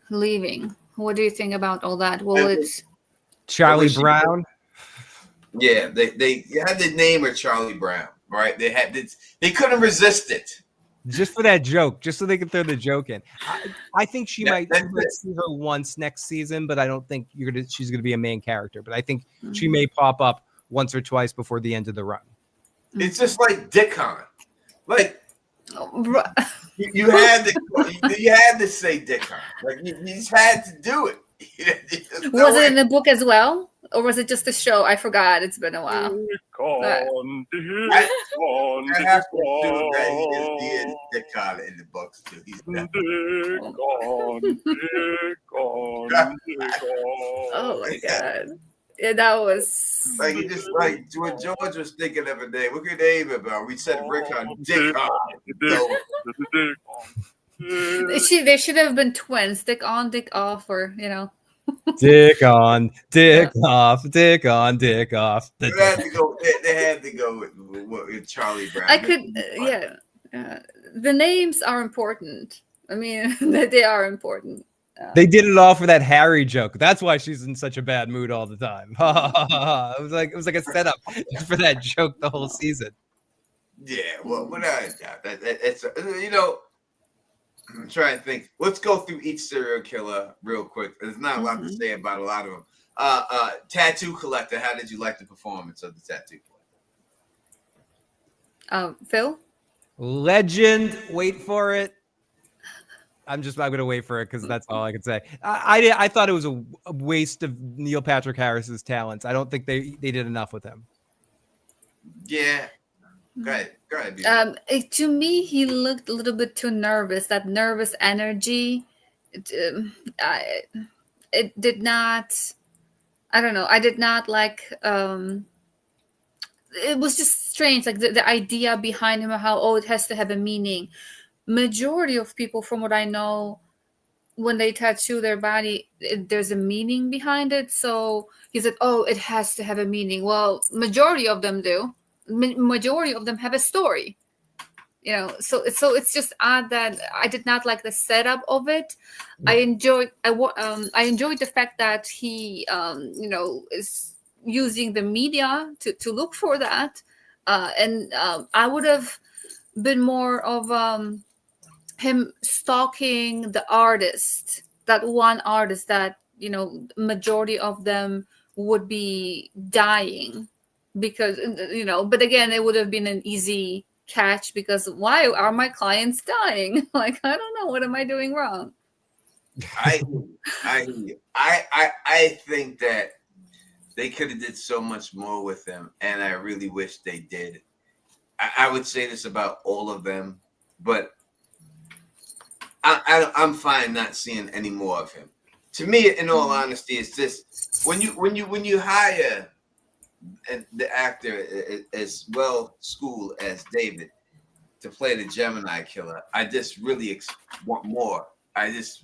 [SPEAKER 2] leaving? What do you think about all that? Well, it's
[SPEAKER 3] Charlie Brown.
[SPEAKER 1] Yeah, they had the name of Charlie Brown, right? They couldn't resist it.
[SPEAKER 3] Just for that joke, just so they can throw the joke in. I think she might see her once next season, but I don't think she's gonna be a main character. But I think she may pop up once or twice before the end of the run.
[SPEAKER 1] It's just like Dickon. Like you had to say Dickon. Like you just had to do it.
[SPEAKER 2] Was it in the book as well? Or was it just a show? I forgot. It's been a while.
[SPEAKER 1] I have to do that. He is Dickon in the books too. He's
[SPEAKER 2] oh my god. Yeah, that was
[SPEAKER 1] like you just like what George was thinking the other day. What could they even about? We said Rick on Dickon.
[SPEAKER 2] They should have been twins, Dick on, Dick off, or
[SPEAKER 3] Dick on, Dick off, Dick on, Dick off.
[SPEAKER 1] They had to go with Charlie Brown.
[SPEAKER 2] I could, the names are important. I mean, they are important.
[SPEAKER 3] They did it all for that Harry joke. That's why she's in such a bad mood all the time. It was like a setup for that joke the whole season.
[SPEAKER 1] Yeah, well, it's I'm trying to think. Let's go through each serial killer real quick. There's not a lot to say about a lot of them. Tattoo Collector. How did you like the performance of the Tattoo Collector?
[SPEAKER 2] Phil?
[SPEAKER 3] Legend. Wait for it. I'm going to wait for it because that's all I can say. I thought it was a waste of Neil Patrick Harris's talents. I don't think they did enough with him.
[SPEAKER 1] Yeah. Go ahead.
[SPEAKER 2] To me, he looked a little bit too nervous. That nervous energy, it did not. I don't know. I did not like. It was just strange, like the idea behind him, how it has to have a meaning. Majority of people, from what I know, when they tattoo their body, there's a meaning behind it. So he said, it has to have a meaning. Well, majority of them do. Majority of them have a story, so it's just odd that I did not like the setup of it. I enjoyed the fact that he is using the media to look for that, and I would have been more of him stalking the artist, that one artist that majority of them would be dying. Because but again, it would have been an easy catch, because why are my clients dying? Like, I don't know, what am I doing wrong?
[SPEAKER 1] I think that they could have did so much more with him, and I really wish they did. I would say this about all of them, but I'm fine not seeing any more of him. To me, in all honesty, it's just when you hire the actor as well schooled as David to play the Gemini killer, I just really want more. Because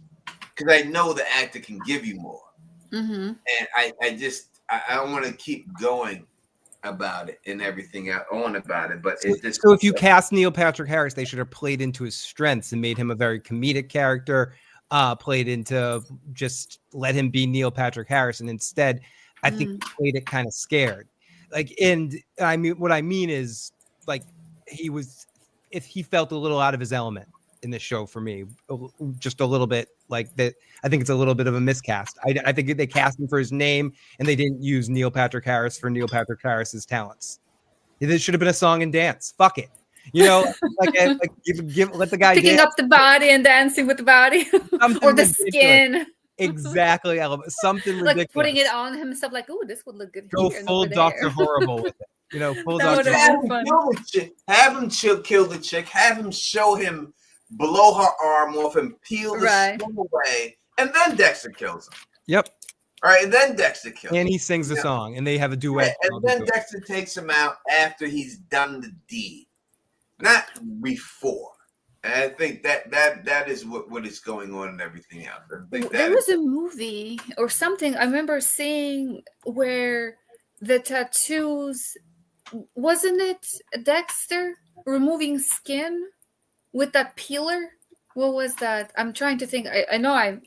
[SPEAKER 1] I know the actor can give you more, and I want to keep going about it and everything on about it. But it's just,
[SPEAKER 3] so if you cast Neil Patrick Harris, they should have played into his strengths and made him a very comedic character. Played into just let him be Neil Patrick Harris, and instead, I think he played it kind of scared. Like, and I mean, what I mean is, like, if he felt a little out of his element in this show for me, just a little bit like that. I think it's a little bit of a miscast. I think they cast him for his name and they didn't use Neil Patrick Harris for Neil Patrick Harris's talents. This should have been a song and dance. Fuck it. You know, let the guy
[SPEAKER 2] picking
[SPEAKER 3] dance.
[SPEAKER 2] up the body and dancing with the body or the skin.
[SPEAKER 3] Exactly. Something ridiculous.
[SPEAKER 2] Like putting it on himself, like, oh, this would look good.
[SPEAKER 3] Go
[SPEAKER 2] here
[SPEAKER 3] full Dr. Horrible with it. You know, full Dr.
[SPEAKER 2] Horrible.
[SPEAKER 1] Have him kill the chick. Have him show him blow her arm off and peel the skin away, and then Dexter kills him.
[SPEAKER 3] Yep.
[SPEAKER 1] All right, and then Dexter kills him.
[SPEAKER 3] And he sings the song, and they have a duet.
[SPEAKER 1] Yeah, and then Dexter takes him out after he's done the deed, not before. And I think that is what is going on and everything else.
[SPEAKER 2] There was a movie or something I remember seeing where the tattoos, wasn't it Dexter removing skin with that peeler? What was that? I'm trying to think. I know I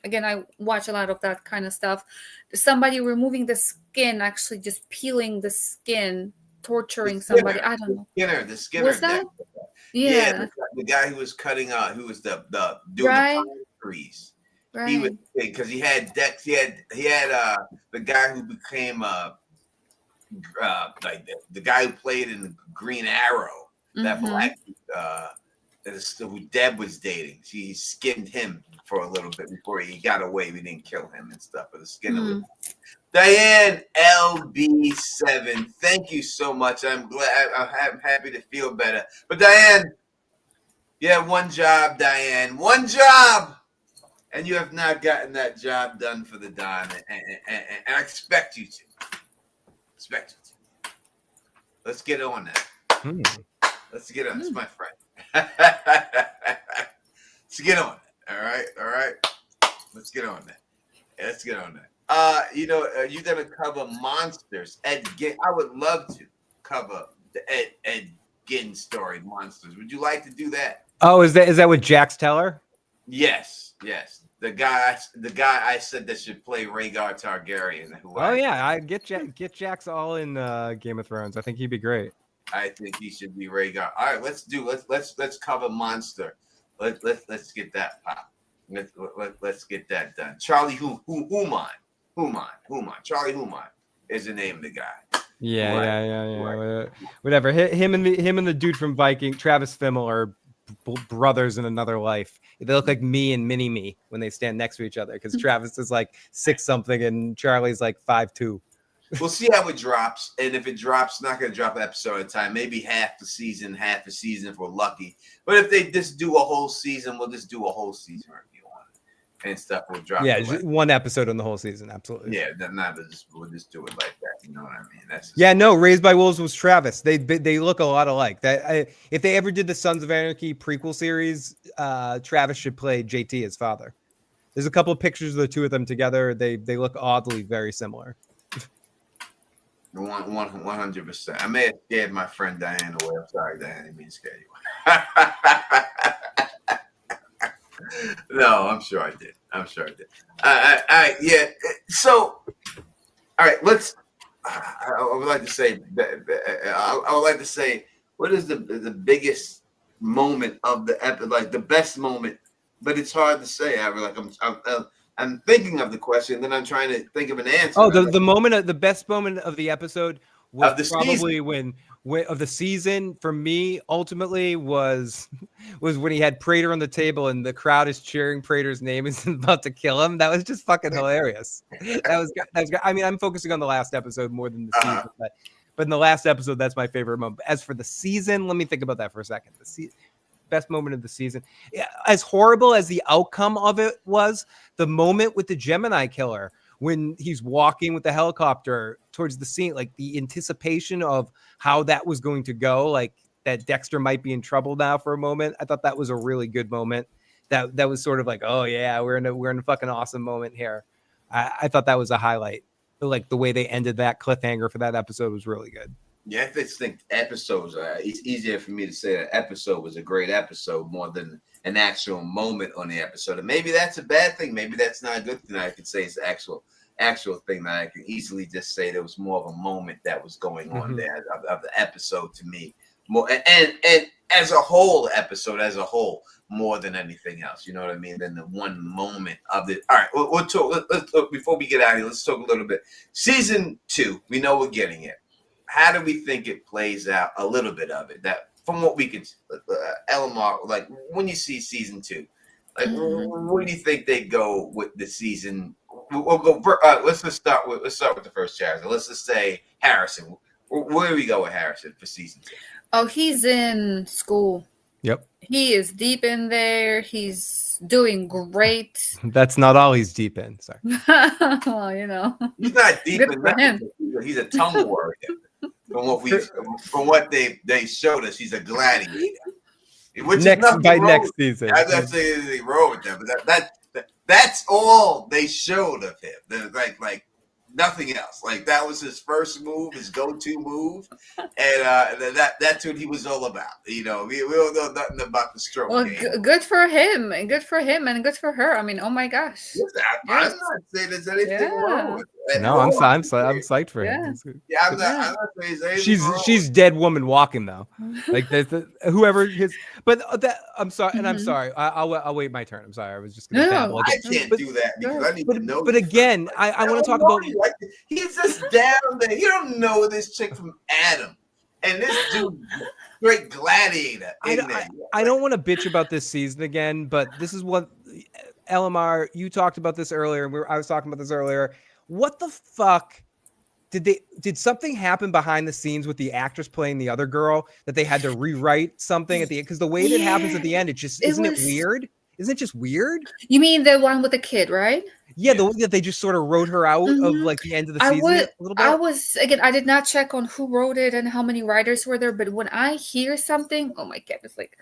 [SPEAKER 2] watch a lot of that kind of stuff. Somebody removing the skin, actually just peeling the skin, torturing somebody. I don't know.
[SPEAKER 1] The Skinner.
[SPEAKER 2] Was that? Yeah.
[SPEAKER 1] The guy who was cutting out, who was the doing the pine trees.
[SPEAKER 2] Right.
[SPEAKER 1] He was, because he had Dex. He had the guy who became like the guy who played in the Green Arrow. That black who Deb was dating. She skinned him for a little bit before he got away. We didn't kill him and stuff, but the skin. Diane LB7, thank you so much. I'm glad. I'm happy to feel better. But Diane, you have one job, Diane. One job, and you have not gotten that job done for the Don, and I expect you to. Expect you to. Let's get on that. Let's get on. This, my friend. Let's get on it. All right. Let's get on that. Yeah, let's get on that. You're gonna cover monsters. Ed Gein. I would love to cover the Ed Gein story, Monsters. Would you like to do that?
[SPEAKER 3] Oh, is that with Jax Teller?
[SPEAKER 1] Yes. The guy I said that should play Rhaegar Targaryen.
[SPEAKER 3] I get Jax all in Game of Thrones. I think he'd be great.
[SPEAKER 1] I think he should be Rhaegar. All right, let's cover Monster. Let's get that pop. Let's get that done. Charlie Human. Charlie Human is the name of the guy.
[SPEAKER 3] Yeah. Whatever. Him and the dude from Viking, Travis Fimmel, are brothers in another life. They look like me and Mini Me when they stand next to each other, because Travis is like 6-something and Charlie's like 5'2".
[SPEAKER 1] We'll see how it drops, and if it drops, not going to drop an episode at a time. Maybe half a season if we're lucky. But if they just do a whole season, we'll just do a whole season review on it, and stuff will drop.
[SPEAKER 3] Yeah, one episode on the whole season, absolutely.
[SPEAKER 1] Yeah, we'll just do it like that. You know what I mean? That's just,
[SPEAKER 3] Raised by Wolves was Travis. They look a lot alike. If they ever did the Sons of Anarchy prequel series, Travis should play JT as father. There's a couple of pictures of the two of them together. They look oddly very similar.
[SPEAKER 1] 100%. I may have scared my friend Diane away. I'm sorry, Diane. I didn't mean to scare you. No, I'm sure I did. Yeah. So, all right. Let's. I would like to say. I would like to say, what is the biggest moment of the episode? Like the best moment, but it's hard to say. I'm thinking of the question, then I'm trying to think of an answer.
[SPEAKER 3] Oh, the best moment of the episode was
[SPEAKER 1] of the
[SPEAKER 3] probably
[SPEAKER 1] season.
[SPEAKER 3] when of the season for me ultimately was when he had Prater on the table and the crowd is cheering Prater's name and about to kill him. That was just fucking hilarious. That was good. I mean, I'm focusing on the last episode more than the season, but in the last episode, that's my favorite moment. As for the season, let me think about that for a second. The best moment of the season, as horrible as the outcome of it was, the moment with the Gemini killer when he's walking with the helicopter towards the scene, like the anticipation of how that was going to go, like that Dexter might be in trouble now for a moment. I thought that was a really good moment. That was sort of like, oh yeah, we're in a fucking awesome moment here. I thought that was a highlight. Like the way they ended that cliffhanger for that episode was really good.
[SPEAKER 1] Yeah, I just think episodes. It's easier for me to say that episode was a great episode more than an actual moment on the episode. And maybe that's a bad thing. Maybe that's not a good thing. I could say it's the actual thing that I can easily just say there was more of a moment that was going on there of the episode to me. More and as a whole episode as a whole more than anything else. You know what I mean? Than the one moment of it. All right, we'll talk. Let's talk before we get out of here. Let's talk a little bit. Season 2, we know we're getting it. How do we think it plays out? A little bit of it. That from what we could, Elmar, like when you see season 2, like where do you think they go with the season? We'll go. Let's start with the first chapter. Let's just say Harrison. Where do we go with Harrison for season 2?
[SPEAKER 2] Oh, he's in school.
[SPEAKER 3] Yep.
[SPEAKER 2] He is deep in there. He's doing great.
[SPEAKER 3] That's not all he's deep in. Sorry.
[SPEAKER 2] Well, you know.
[SPEAKER 1] He's not deep
[SPEAKER 2] Good
[SPEAKER 1] in
[SPEAKER 2] for him.
[SPEAKER 1] He's a tongue warrior. From what they showed us, he's a gladiator.
[SPEAKER 3] Next season.
[SPEAKER 1] I'm not saying anything wrong with that, but that's all they showed of him. Like nothing else. Like that was his first move, his go-to move, and that's what he was all about. You know, we don't know nothing about the stroke.
[SPEAKER 2] Well,
[SPEAKER 1] game.
[SPEAKER 2] good for him, and good for him, and good for her. I mean, oh my gosh.
[SPEAKER 1] I'm not saying there's anything wrong with it.
[SPEAKER 3] No, I'm psyched for him.
[SPEAKER 1] Yeah, I'm not saying there's anything wrong.
[SPEAKER 3] She's dead woman walking though. Like whoever his. But I'm sorry, and I'm sorry. I'll wait my turn. I'm sorry. I was just gonna.
[SPEAKER 1] No, I can't do that because I need to know.
[SPEAKER 3] But again, I want to talk about.
[SPEAKER 1] He's just down there. You don't know this chick from Adam, and this dude, great gladiator.
[SPEAKER 3] I don't want to bitch about this season again, but this is what LMR. You talked about this earlier, and I was talking about this earlier. What the fuck? Did something happen behind the scenes with the actress playing the other girl that they had to rewrite something at the end? Because the way it happens at the end, isn't it weird? Isn't it just weird?
[SPEAKER 2] You mean the one with the kid, right?
[SPEAKER 3] Yeah, the one that they just sort of wrote her out of like the end of the season a little bit.
[SPEAKER 2] I did not check on who wrote it and how many writers were there, but when I hear something, oh my god, it's like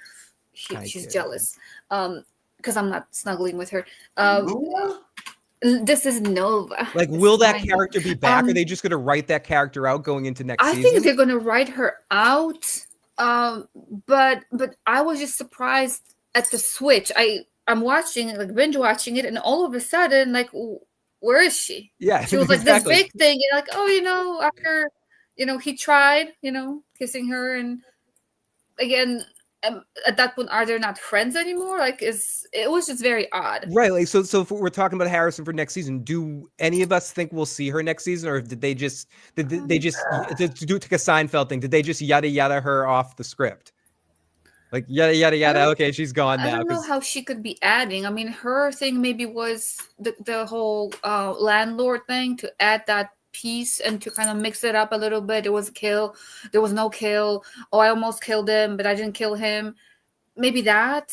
[SPEAKER 2] she's jealous. Because I'm not snuggling with her. This is Nova.
[SPEAKER 3] Like, will that character be back? Are they just going to write that character out going into next season?
[SPEAKER 2] I think they're going to write her out. But I was just surprised at the switch. I'm watching it, like binge watching it, and all of a sudden, like, where is she?
[SPEAKER 3] Yeah,
[SPEAKER 2] she was like this big thing. You're like, oh, after, he tried, kissing her, and again. At that point, are they not friends anymore? Like, it was just very odd,
[SPEAKER 3] right? Like, so if we're talking about Harrison for next season, do any of us think we'll see her next season, or did they just to do it like a Seinfeld thing? Did they just yada yada her off the script? Like yada yada yada. Okay, she's gone now.
[SPEAKER 2] I don't know how she could be adding. I mean, her thing maybe was the whole landlord thing to add that piece and to kind of mix it up a little bit. There was a kill, there was no kill. Oh, I almost killed him, but I didn't kill him. Maybe that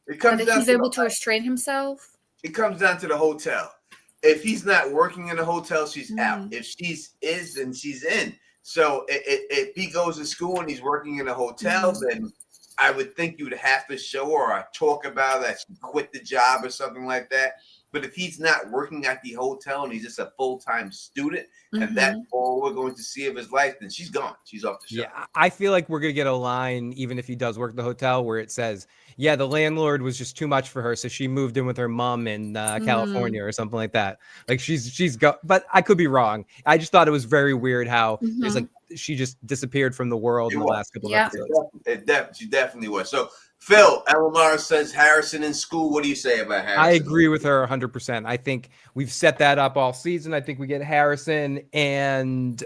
[SPEAKER 2] he's able to restrain himself.
[SPEAKER 1] It comes down to the hotel. If he's not working in the hotel, she's out. If she's then she's in. So if he goes to school and he's working in a hotel, then I would think you would have to show her or talk about that she quit the job or something like that. But if he's not working at the hotel and he's just a full-time student and that's all we're going to see of his life, then she's gone. She's off the show.
[SPEAKER 3] Yeah, I feel like we're going to get a line, even if he does work at the hotel, where it says, yeah, the landlord was just too much for her, so she moved in with her mom in California or something like that. Like she's but I could be wrong. I just thought it was very weird how it's like she just disappeared from the world in the last couple of episodes.
[SPEAKER 1] She definitely was. So Phil, LMR says Harrison in school. What do you say about Harrison?
[SPEAKER 3] I agree with her 100%. I think we've set that up all season. I think we get Harrison and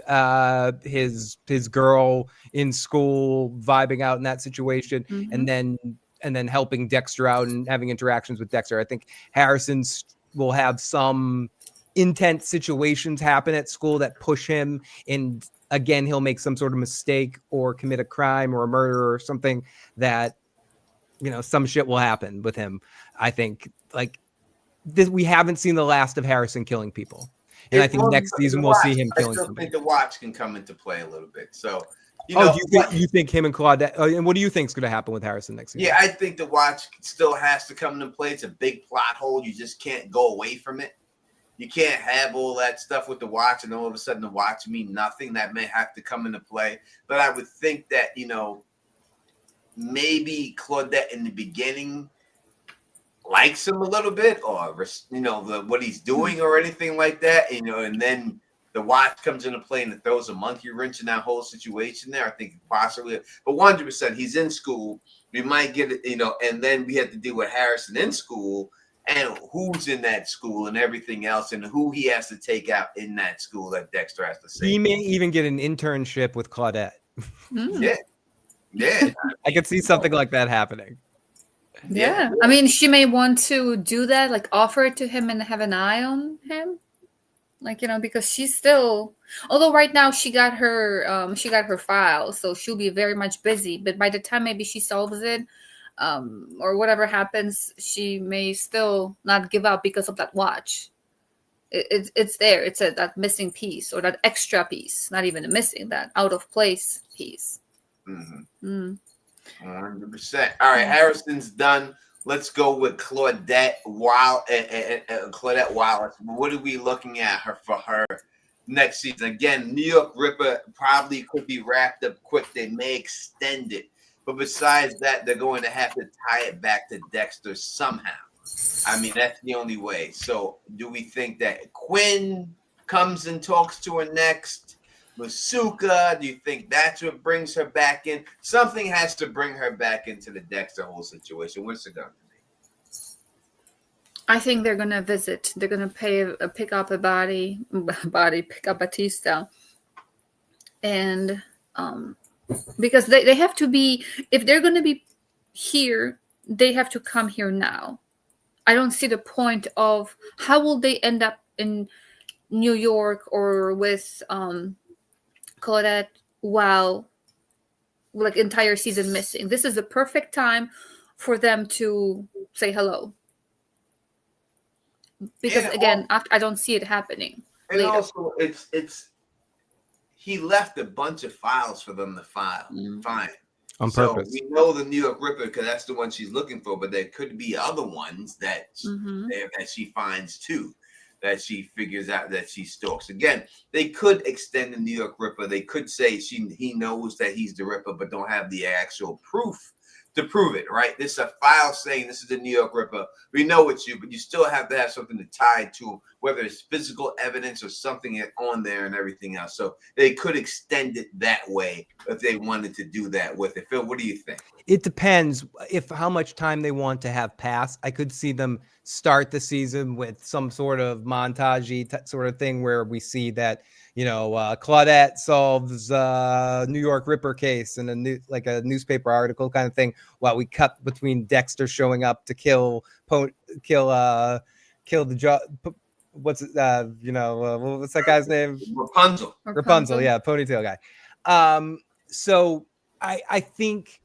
[SPEAKER 3] his girl in school vibing out in that situation, and then helping Dexter out and having interactions with Dexter. I think Harrison will have some intense situations happen at school that push him, and again, he'll make some sort of mistake or commit a crime or a murder or something that, some shit will happen with him. I think we haven't seen the last of Harrison killing people. And I think next season we'll see him killing people.
[SPEAKER 1] I still think the watch can come into play a little bit. So,
[SPEAKER 3] you think him and Claudette, and what do you think is going to happen with Harrison next season?
[SPEAKER 1] Yeah, I think the watch still has to come into play. It's a big plot hole. You just can't go away from it. You can't have all that stuff with the watch and all of a sudden the watch mean nothing. That may have to come into play. But I would think that, maybe Claudette in the beginning likes him a little bit, or what he's doing or anything like that, and then the watch comes into play and it throws a monkey wrench in that whole situation there. I think possibly, but 100% he's in school. We might get it, and then we have to deal with Harrison in school and who's in that school and everything else, and who he has to take out in that school that Dexter has to say.
[SPEAKER 3] He may even get an internship with Claudette.
[SPEAKER 1] Yeah,
[SPEAKER 3] I could see something like that happening.
[SPEAKER 2] Yeah. I mean, she may want to do that, like offer it to him and have an eye on him, because she's still. Although right now she got her file, so she'll be very much busy. But by the time maybe she solves it, or whatever happens, she may still not give up because of that watch. It's there. It's that missing piece or that extra piece, not even a missing, that out of place piece.
[SPEAKER 1] 100%. All right, Harrison's done. Let's go with Claudette Claudette Wallace. What are we looking at for her next season? Again, New York Ripper probably could be wrapped up quick. They may extend it, but besides that, they're going to have to tie it back to Dexter somehow. I mean, that's the only way. So, do we think that Quinn comes and talks to her next? Masuka, do you think that's what brings her back in? Something has to bring her back into the Dexter whole situation. What's it going to be?
[SPEAKER 2] I think they're going to visit. They're going to pick up Batista. And because they have to be, if they're going to be here, they have to come here now. I don't see the point of how will they end up in New York or with Claudette while entire season missing. This is the perfect time for them to say hello. Because again, I don't see it happening.
[SPEAKER 1] And
[SPEAKER 2] later.
[SPEAKER 1] Also, it's he left a bunch of files for them to find.
[SPEAKER 3] On purpose.
[SPEAKER 1] We know the New York Ripper because that's the one she's looking for, but there could be other ones that that she finds too, that she figures out, that she stalks. Again, they could extend the New York Ripper. They could say he knows that he's the Ripper, but don't have the actual proof to prove it, right? This is a file saying this is the New York Ripper. We know it's you, but you still have to have something to tie to, whether it's physical evidence or something on there and everything else. So they could extend it that way if they wanted to do that with it. Phil, what do you think?
[SPEAKER 3] It depends how much time they want to have pass. I could see them start the season with some sort of montage-y sort of thing where we see that, Claudette solves New York Ripper case in a newspaper article kind of thing, while we cut between Dexter showing up to kill the what's that guy's name? Rapunzel, yeah, ponytail guy. So I think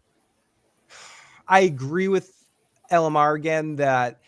[SPEAKER 3] I agree with LMR again that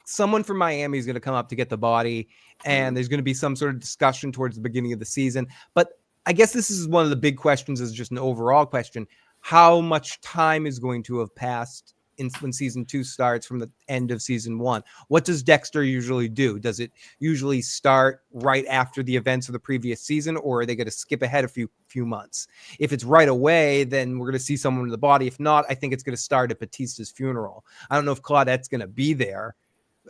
[SPEAKER 3] someone from Miami is gonna come up to get the body, and there's gonna be some sort of discussion towards the beginning of the season. But I guess this is one of the big questions, is just an overall question: how much time is going to have passed when season 2 starts from the end of season 1? What does Dexter usually do? Does it usually start right after the events of the previous season, or are they going to skip ahead a few months? If it's right away, then we're going to see someone in the body. If not, I think it's going to start at Batista's funeral. I don't know if Claudette's going to be there,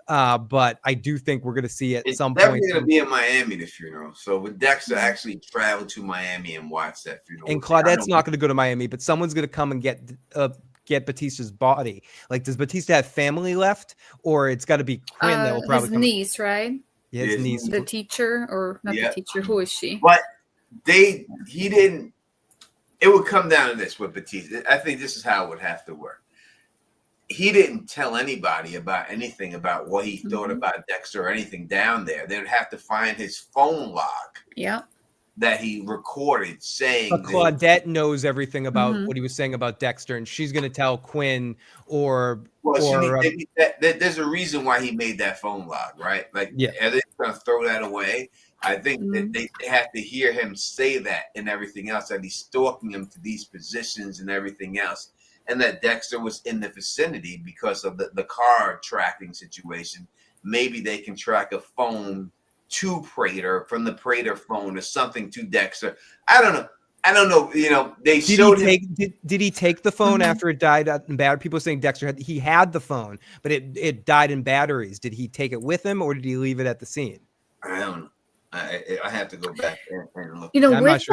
[SPEAKER 3] but I do think we're going to see at some point.
[SPEAKER 1] It's definitely going to be in Miami, the funeral. So with Dexter actually travel to Miami and watch that funeral.
[SPEAKER 3] And Claudette's not going to go to Miami, but someone's going to come and get get Batista's body? Like, does Batista have family left, or it's got to be Quinn that will probably
[SPEAKER 2] his
[SPEAKER 3] come?
[SPEAKER 2] niece, right?
[SPEAKER 3] His niece,
[SPEAKER 2] the teacher, or not the teacher? Who is she?
[SPEAKER 1] But he didn't. It would come down to this with Batista. I think this is how it would have to work. He didn't tell anybody about anything about what he thought about Dexter or anything down there. They would have to find his phone log.
[SPEAKER 2] Yeah.
[SPEAKER 1] That he recorded saying.
[SPEAKER 3] But Claudette knows everything about what he was saying about Dexter, and she's going to tell Quinn
[SPEAKER 1] there's a reason why he made that phone log, right? Like, are they going to throw that away? I think that they have to hear him say that and everything else, that he's stalking him to these positions and everything else. And that Dexter was in the vicinity because of the car tracking situation. Maybe they can track a phone to Prater from the Prater phone or something to Dexter. I don't know. You know, they showed him.
[SPEAKER 3] Did he take the phone after it died in battery? People are saying Dexter he had the phone, but it died in batteries. Did he take it with him, or did he leave it at the scene?
[SPEAKER 1] I don't know. I have to go back and look.
[SPEAKER 2] You know, with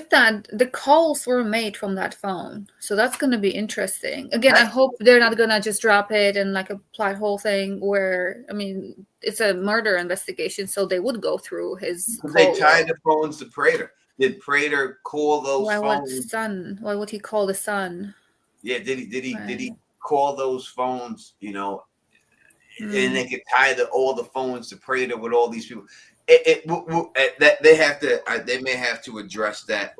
[SPEAKER 2] that, the calls were made from that phone, so that's going to be interesting. Again, I hope they're not going to just drop it and like a plot hole thing where, I mean, it's a murder investigation, so they would go through his.
[SPEAKER 1] They tied the phones to Prater. Did Prater call those phones?
[SPEAKER 2] Why would he call the son?
[SPEAKER 1] Yeah, did he call those phones? You know, and they could tie all the phones to Prater with all these people. That they may have to address that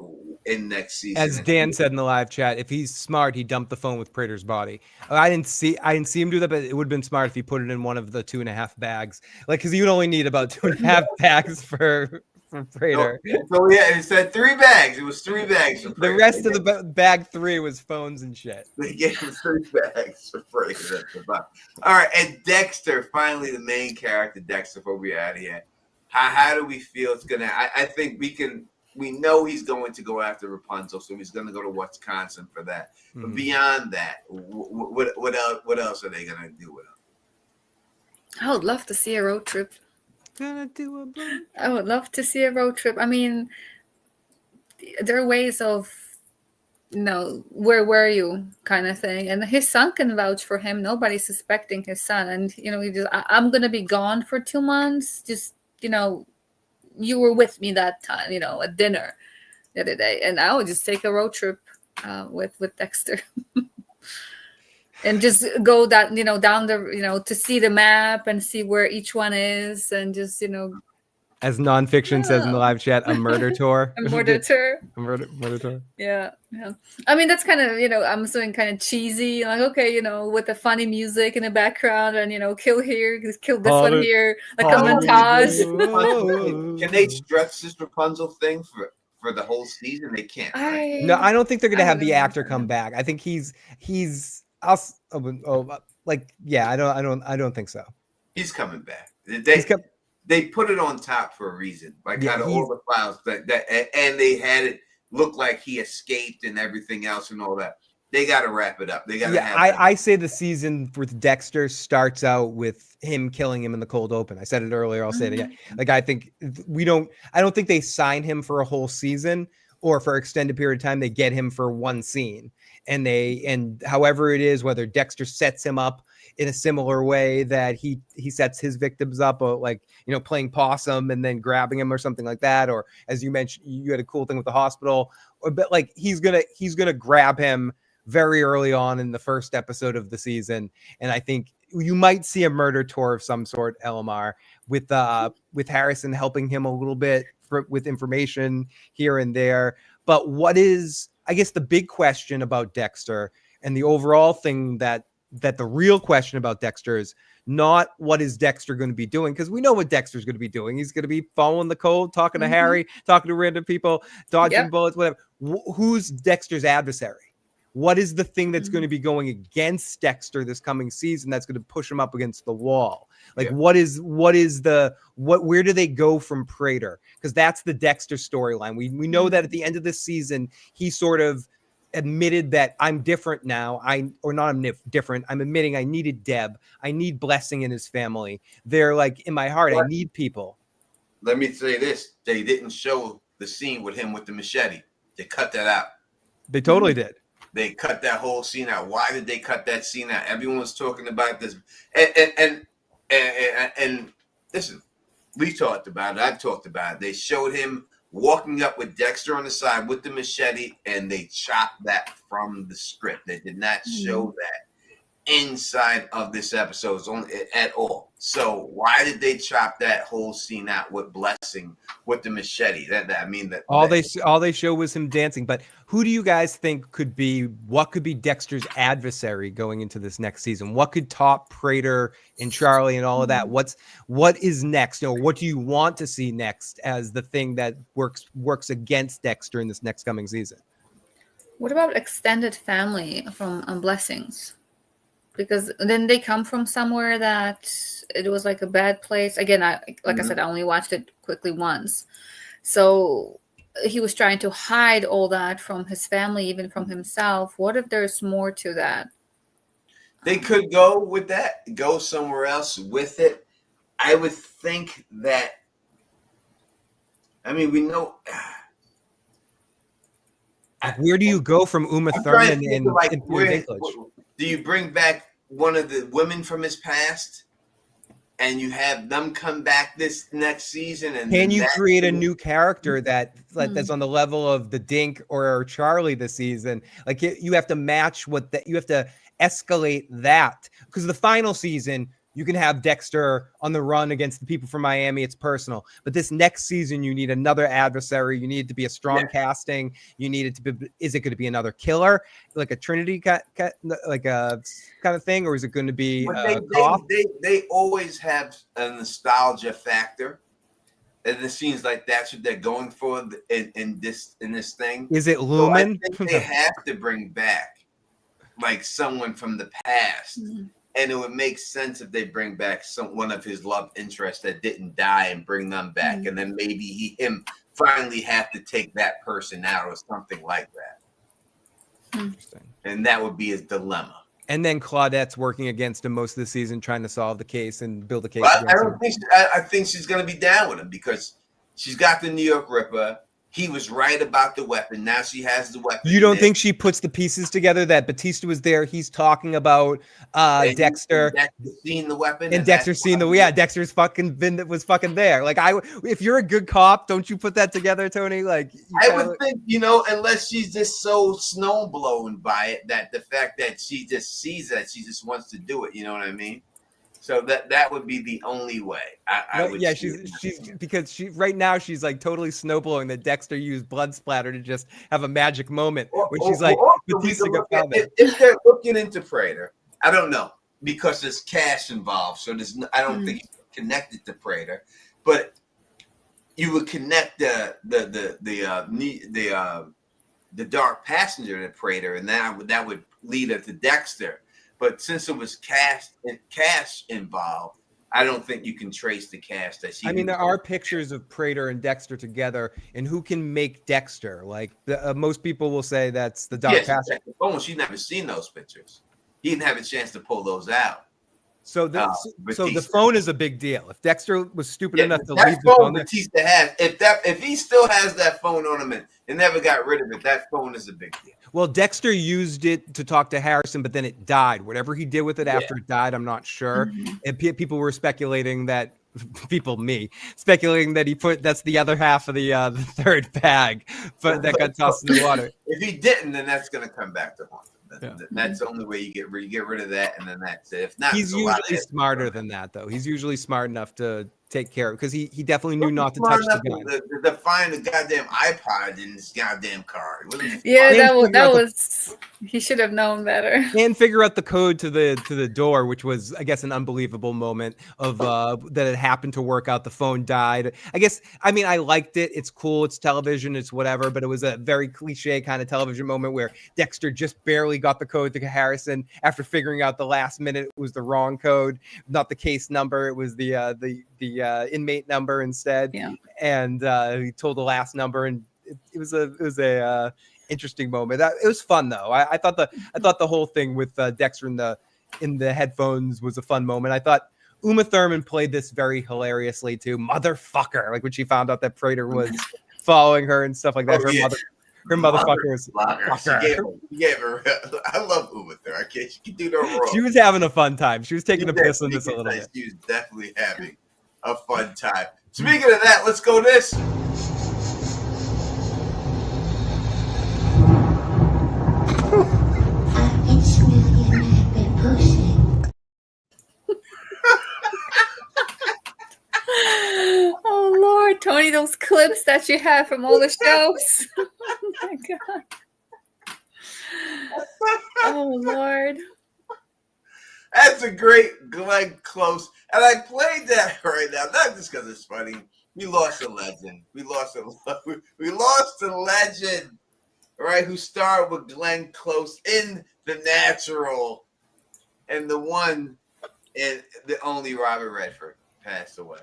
[SPEAKER 1] in next season.
[SPEAKER 3] As Dan said in the live chat, if he's smart, he dumped the phone with Prater's body. I didn't see him do that, but it would have been smart if he put it in one of the 2.5 bags. Like, because you would only need about 2.5 bags for Prater.
[SPEAKER 1] So yeah, it said 3 bags. It was 3 bags for Prater.
[SPEAKER 3] The rest of the bag 3 was phones and shit.
[SPEAKER 1] They gave him 3 bags for Prater. All right, and Dexter, finally the main character, Dexter, before we out of here. How do we feel it's gonna? I think we know he's going to go after Rapunzel, so he's going to go to Wisconsin for that. But beyond that, what else are they going to do with him?
[SPEAKER 2] I would love to see a road trip. I would love to see a road trip. I mean, there are ways of, you know, where were you kind of thing. And his son can vouch for him. Nobody's suspecting his son. And, you know, I'm going to be gone for 2 months. Just, you know, you were with me that time, you know, at dinner the other day. And I would just take a road trip with Dexter. And just go that, you know, down the, you know, to see the map and see where each one is, and just, you know.
[SPEAKER 3] As nonfiction says in the live chat, a murder tour.
[SPEAKER 2] A murder tour.
[SPEAKER 3] A murder tour.
[SPEAKER 2] Yeah. I mean, that's kind of, you know, I'm saying kind of cheesy. Like, okay, you know, with the funny music in the background, and, you know, kill here, kill this one here, like a montage.
[SPEAKER 1] Can they stretch this Rapunzel thing for the whole season? They can't. Right?
[SPEAKER 3] No, I don't think they're gonna have the actor come back. I think I don't think so.
[SPEAKER 1] He's coming back. They put it on top for a reason. Like, out of all the files and they had it look like he escaped and everything else and all that. They got to wrap it up. They got to have.
[SPEAKER 3] I say the season with Dexter starts out with him killing him in the cold open. I said it earlier. I'll say it again. Like, I don't think they sign him for a whole season or for an extended period of time. They get him for one scene, and however it is, whether Dexter sets him up in a similar way that he sets his victims up, or, like, you know, playing possum and then grabbing him or something like that. Or, as you mentioned, you had a cool thing with the hospital, but like he's gonna grab him very early on in the first episode of the season. And I think you might see a murder tour of some sort, LMR, with Harrison helping him a little bit with information here and there. But what is, I guess, the big question about Dexter, and the overall thing that the real question about Dexter is not what is Dexter going to be doing, because we know what Dexter's going to be doing. He's going to be following the code, talking to Harry, talking to random people, dodging bullets, whatever. Who's Dexter's adversary? What is the thing that's going to be going against Dexter this coming season that's going to push him up against the wall? Like, where do they go from Prater? Because that's the Dexter storyline. We know that at the end of this season, he sort of admitted that I'm different now. I'm different. I'm admitting I needed Deb. I need Blessing in his family. They're like, in my heart, I need people.
[SPEAKER 1] Let me say this. They didn't show the scene with him with the machete. They cut that out.
[SPEAKER 3] They totally did.
[SPEAKER 1] They cut that whole scene out. Why did they cut that scene out? Everyone was talking about this, and listen, we talked about it. I've talked about it. They showed him walking up with Dexter on the side with the machete, and they chopped that from the script. They did not show that inside of this episode at all. So why did they chop that whole scene out with Blessing with the machete? All
[SPEAKER 3] they show was him dancing. But who do you guys think could be Dexter's adversary going into this next season? What could top Prater and Charlie and all of that? What is next? What do you want to see next as the thing that works against Dexter in this next coming season? What about extended family from Blessings? Because then they come from somewhere that it was like a bad place. Again, I said, I only watched it quickly once. So he was trying to hide all that from his family, even from himself. What if there's more to that?
[SPEAKER 1] They could go with that, go somewhere else with it. I would think that, we know.
[SPEAKER 3] Where do you go from Uma Thurman and Dinklage?
[SPEAKER 1] Do you bring back one of the women from his past and you have them come back this next season? And
[SPEAKER 3] can you create a new character that's on the level of the Dink or Charlie this season? Like you have to match you have to escalate that, because the final season you can have Dexter on the run against the people from Miami. It's personal. But this next season, you need another adversary. You need it to be a strong casting. You need it to be, is it going to be another killer, like a Trinity like a kind of thing? Or is it going to be
[SPEAKER 1] they always have a nostalgia factor. And it seems like that's what they're going for in this thing.
[SPEAKER 3] Is it Lumen?
[SPEAKER 1] So I think they have to bring back like someone from the past. And it would make sense if they bring back one of his love interests that didn't die and bring them back. And then maybe him finally have to take that person out or something like that. And that would be his dilemma.
[SPEAKER 3] And then Claudette's working against him most of the season, trying to solve the case and build a case.
[SPEAKER 1] Well, I think she's going to be down with him because she's got the New York Ripper. He was right about the weapon. Now she has the weapon.
[SPEAKER 3] You don't think she puts the pieces together that Batista was there? He's talking about Dexter.
[SPEAKER 1] Dexter seen the weapon.
[SPEAKER 3] And Dexter seen Dexter's was fucking there. Like if you're a good cop, don't you put that together, Tony? Like
[SPEAKER 1] I would think, unless she's just so snowblown by it that the fact that she just sees that she just wants to do it. You know what I mean? So that would be the only way.
[SPEAKER 3] She's because right now she's like totally snowblowing that Dexter used blood splatter to just have a magic moment when she's like,
[SPEAKER 1] if they're looking into Prater, I don't know, because there's cash involved. So I don't think it's connected to Prater, but you would connect the dark passenger to Prater, and that would lead her to Dexter. But since it was cash involved, I don't think you can trace the cash that she.
[SPEAKER 3] There are pictures of Prater and Dexter together, and who can make Dexter? Like most people will say that's the dark passenger.
[SPEAKER 1] She's never seen those pictures. He didn't have a chance to pull those out.
[SPEAKER 3] So the phone is a big deal. If Dexter was stupid enough to
[SPEAKER 1] leave
[SPEAKER 3] the phone,
[SPEAKER 1] Batista has. If he still has that phone on him and never got rid of it, that phone is a big deal.
[SPEAKER 3] Well, Dexter used it to talk to Harrison, but then it died. Whatever he did with it after it died, I'm not sure. And people were speculating that that's the other half of the third bag, but that got tossed in the water.
[SPEAKER 1] If he didn't, then that's going to come back to haunt him. That's the only way you get rid of that, and then that's it. If not,
[SPEAKER 3] he's usually smarter than that, though. He's usually smart enough to take care of, because he definitely knew not to touch the gun.
[SPEAKER 1] To find the goddamn iPod in this goddamn car.
[SPEAKER 2] That was he should have known better.
[SPEAKER 3] And figure out the code to the door, which was, I guess, an unbelievable moment of that it happened to work out. The phone died. I liked it. It's cool. It's television. It's whatever. But it was a very cliche kind of television moment where Dexter just barely got the code to Harrison after figuring out the last minute it was the wrong code, not the case number. It was the inmate number instead. And he told the last number, and it was a interesting moment. It was fun though. I thought the whole thing with Dexter in the headphones was a fun moment. I thought Uma Thurman played this very hilariously too. Motherfucker, like when she found out that Prater was following her and stuff like that. Her motherfucker was
[SPEAKER 1] She gave her. I love Uma Thurman. She can do no wrong.
[SPEAKER 3] She was having a fun time. She was taking a piss on this a little bit.
[SPEAKER 1] She was definitely having a fun time. Speaking of that, let's go this.
[SPEAKER 2] Oh Lord, Tony, those clips that you have from all the shows. Oh my God. Oh Lord.
[SPEAKER 1] That's a great Glenn Close. And I played that right now, not just because it's funny. We lost a legend. We lost a legend, right? Who starred with Glenn Close in The Natural, and the one and the only Robert Redford passed away.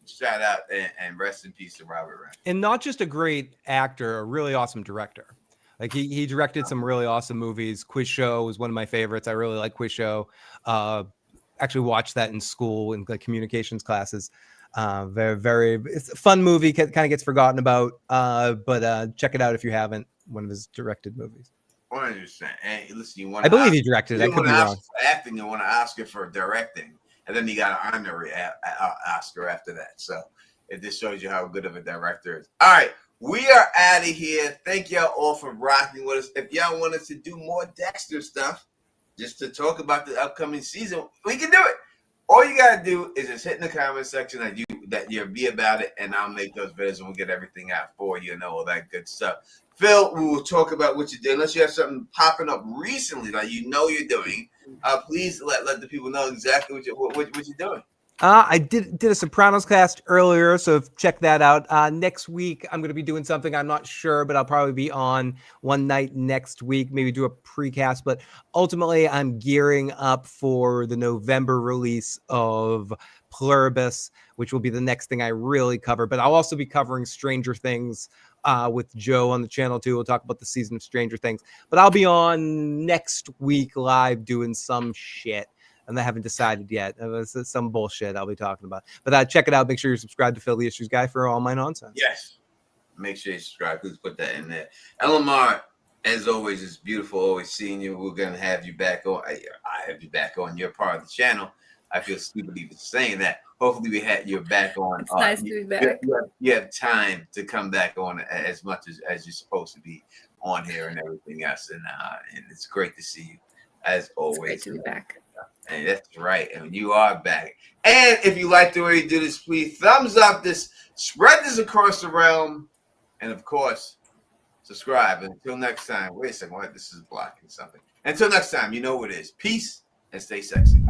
[SPEAKER 1] Shout out and rest in peace to Robert Redford.
[SPEAKER 3] And not just a great actor, a really awesome director. Like he directed some really awesome movies. Quiz Show was one of my favorites. I really like Quiz Show. Actually watched that in school in like communications classes. It's a fun movie. Kind of gets forgotten about. But check it out if you haven't. One of his directed movies.
[SPEAKER 1] 100%. Hey, listen,
[SPEAKER 3] I believe he directed it. I could be wrong.
[SPEAKER 1] For acting, you want an Oscar for directing, and then he got an honorary Oscar after that. So it just shows you how good of a director is. All right, we are out of here. Thank y'all all for rocking with us. If y'all want us to do more Dexter stuff, just to talk about the upcoming season, we can do it. All you gotta do is just hit in the comment section that you're be about it, and I'll make those videos and we'll get everything out for you and all that good stuff. Phil, we will talk about what you did. Unless you have something popping up recently that you know you're doing, please let the people know exactly what you're doing.
[SPEAKER 3] I did a Sopranos cast earlier, so check that out. Next week, I'm going to be doing something. I'm not sure, but I'll probably be on one night next week, maybe do a precast. But ultimately, I'm gearing up for the November release of Pluribus, which will be the next thing I really cover. But I'll also be covering Stranger Things with Joe on the channel too. We'll talk about the season of Stranger Things. But I'll be on next week live doing some shit. And I haven't decided yet. It's some bullshit I'll be talking about. But check it out. Make sure you're subscribed to Phil the Issues Guy for all my nonsense.
[SPEAKER 1] Yes. Make sure you subscribe. Please put that in there. Elamar, as always, it's beautiful always seeing you. We're going to have you back on. I have you back on your part of the channel. I feel stupid even saying that. Hopefully we had you back on.
[SPEAKER 2] It's nice to be back.
[SPEAKER 1] You have time to come back on as much as you're supposed to be on here and everything else. And it's great to see you as always.
[SPEAKER 2] It's great to be back.
[SPEAKER 1] And that's right. And you are back. And if you like the way you do this, please thumbs up this, spread this across the realm, and of course, subscribe. Until next time. Wait a second. What? This is blocking something. Until next time, you know what it is. Peace and stay sexy.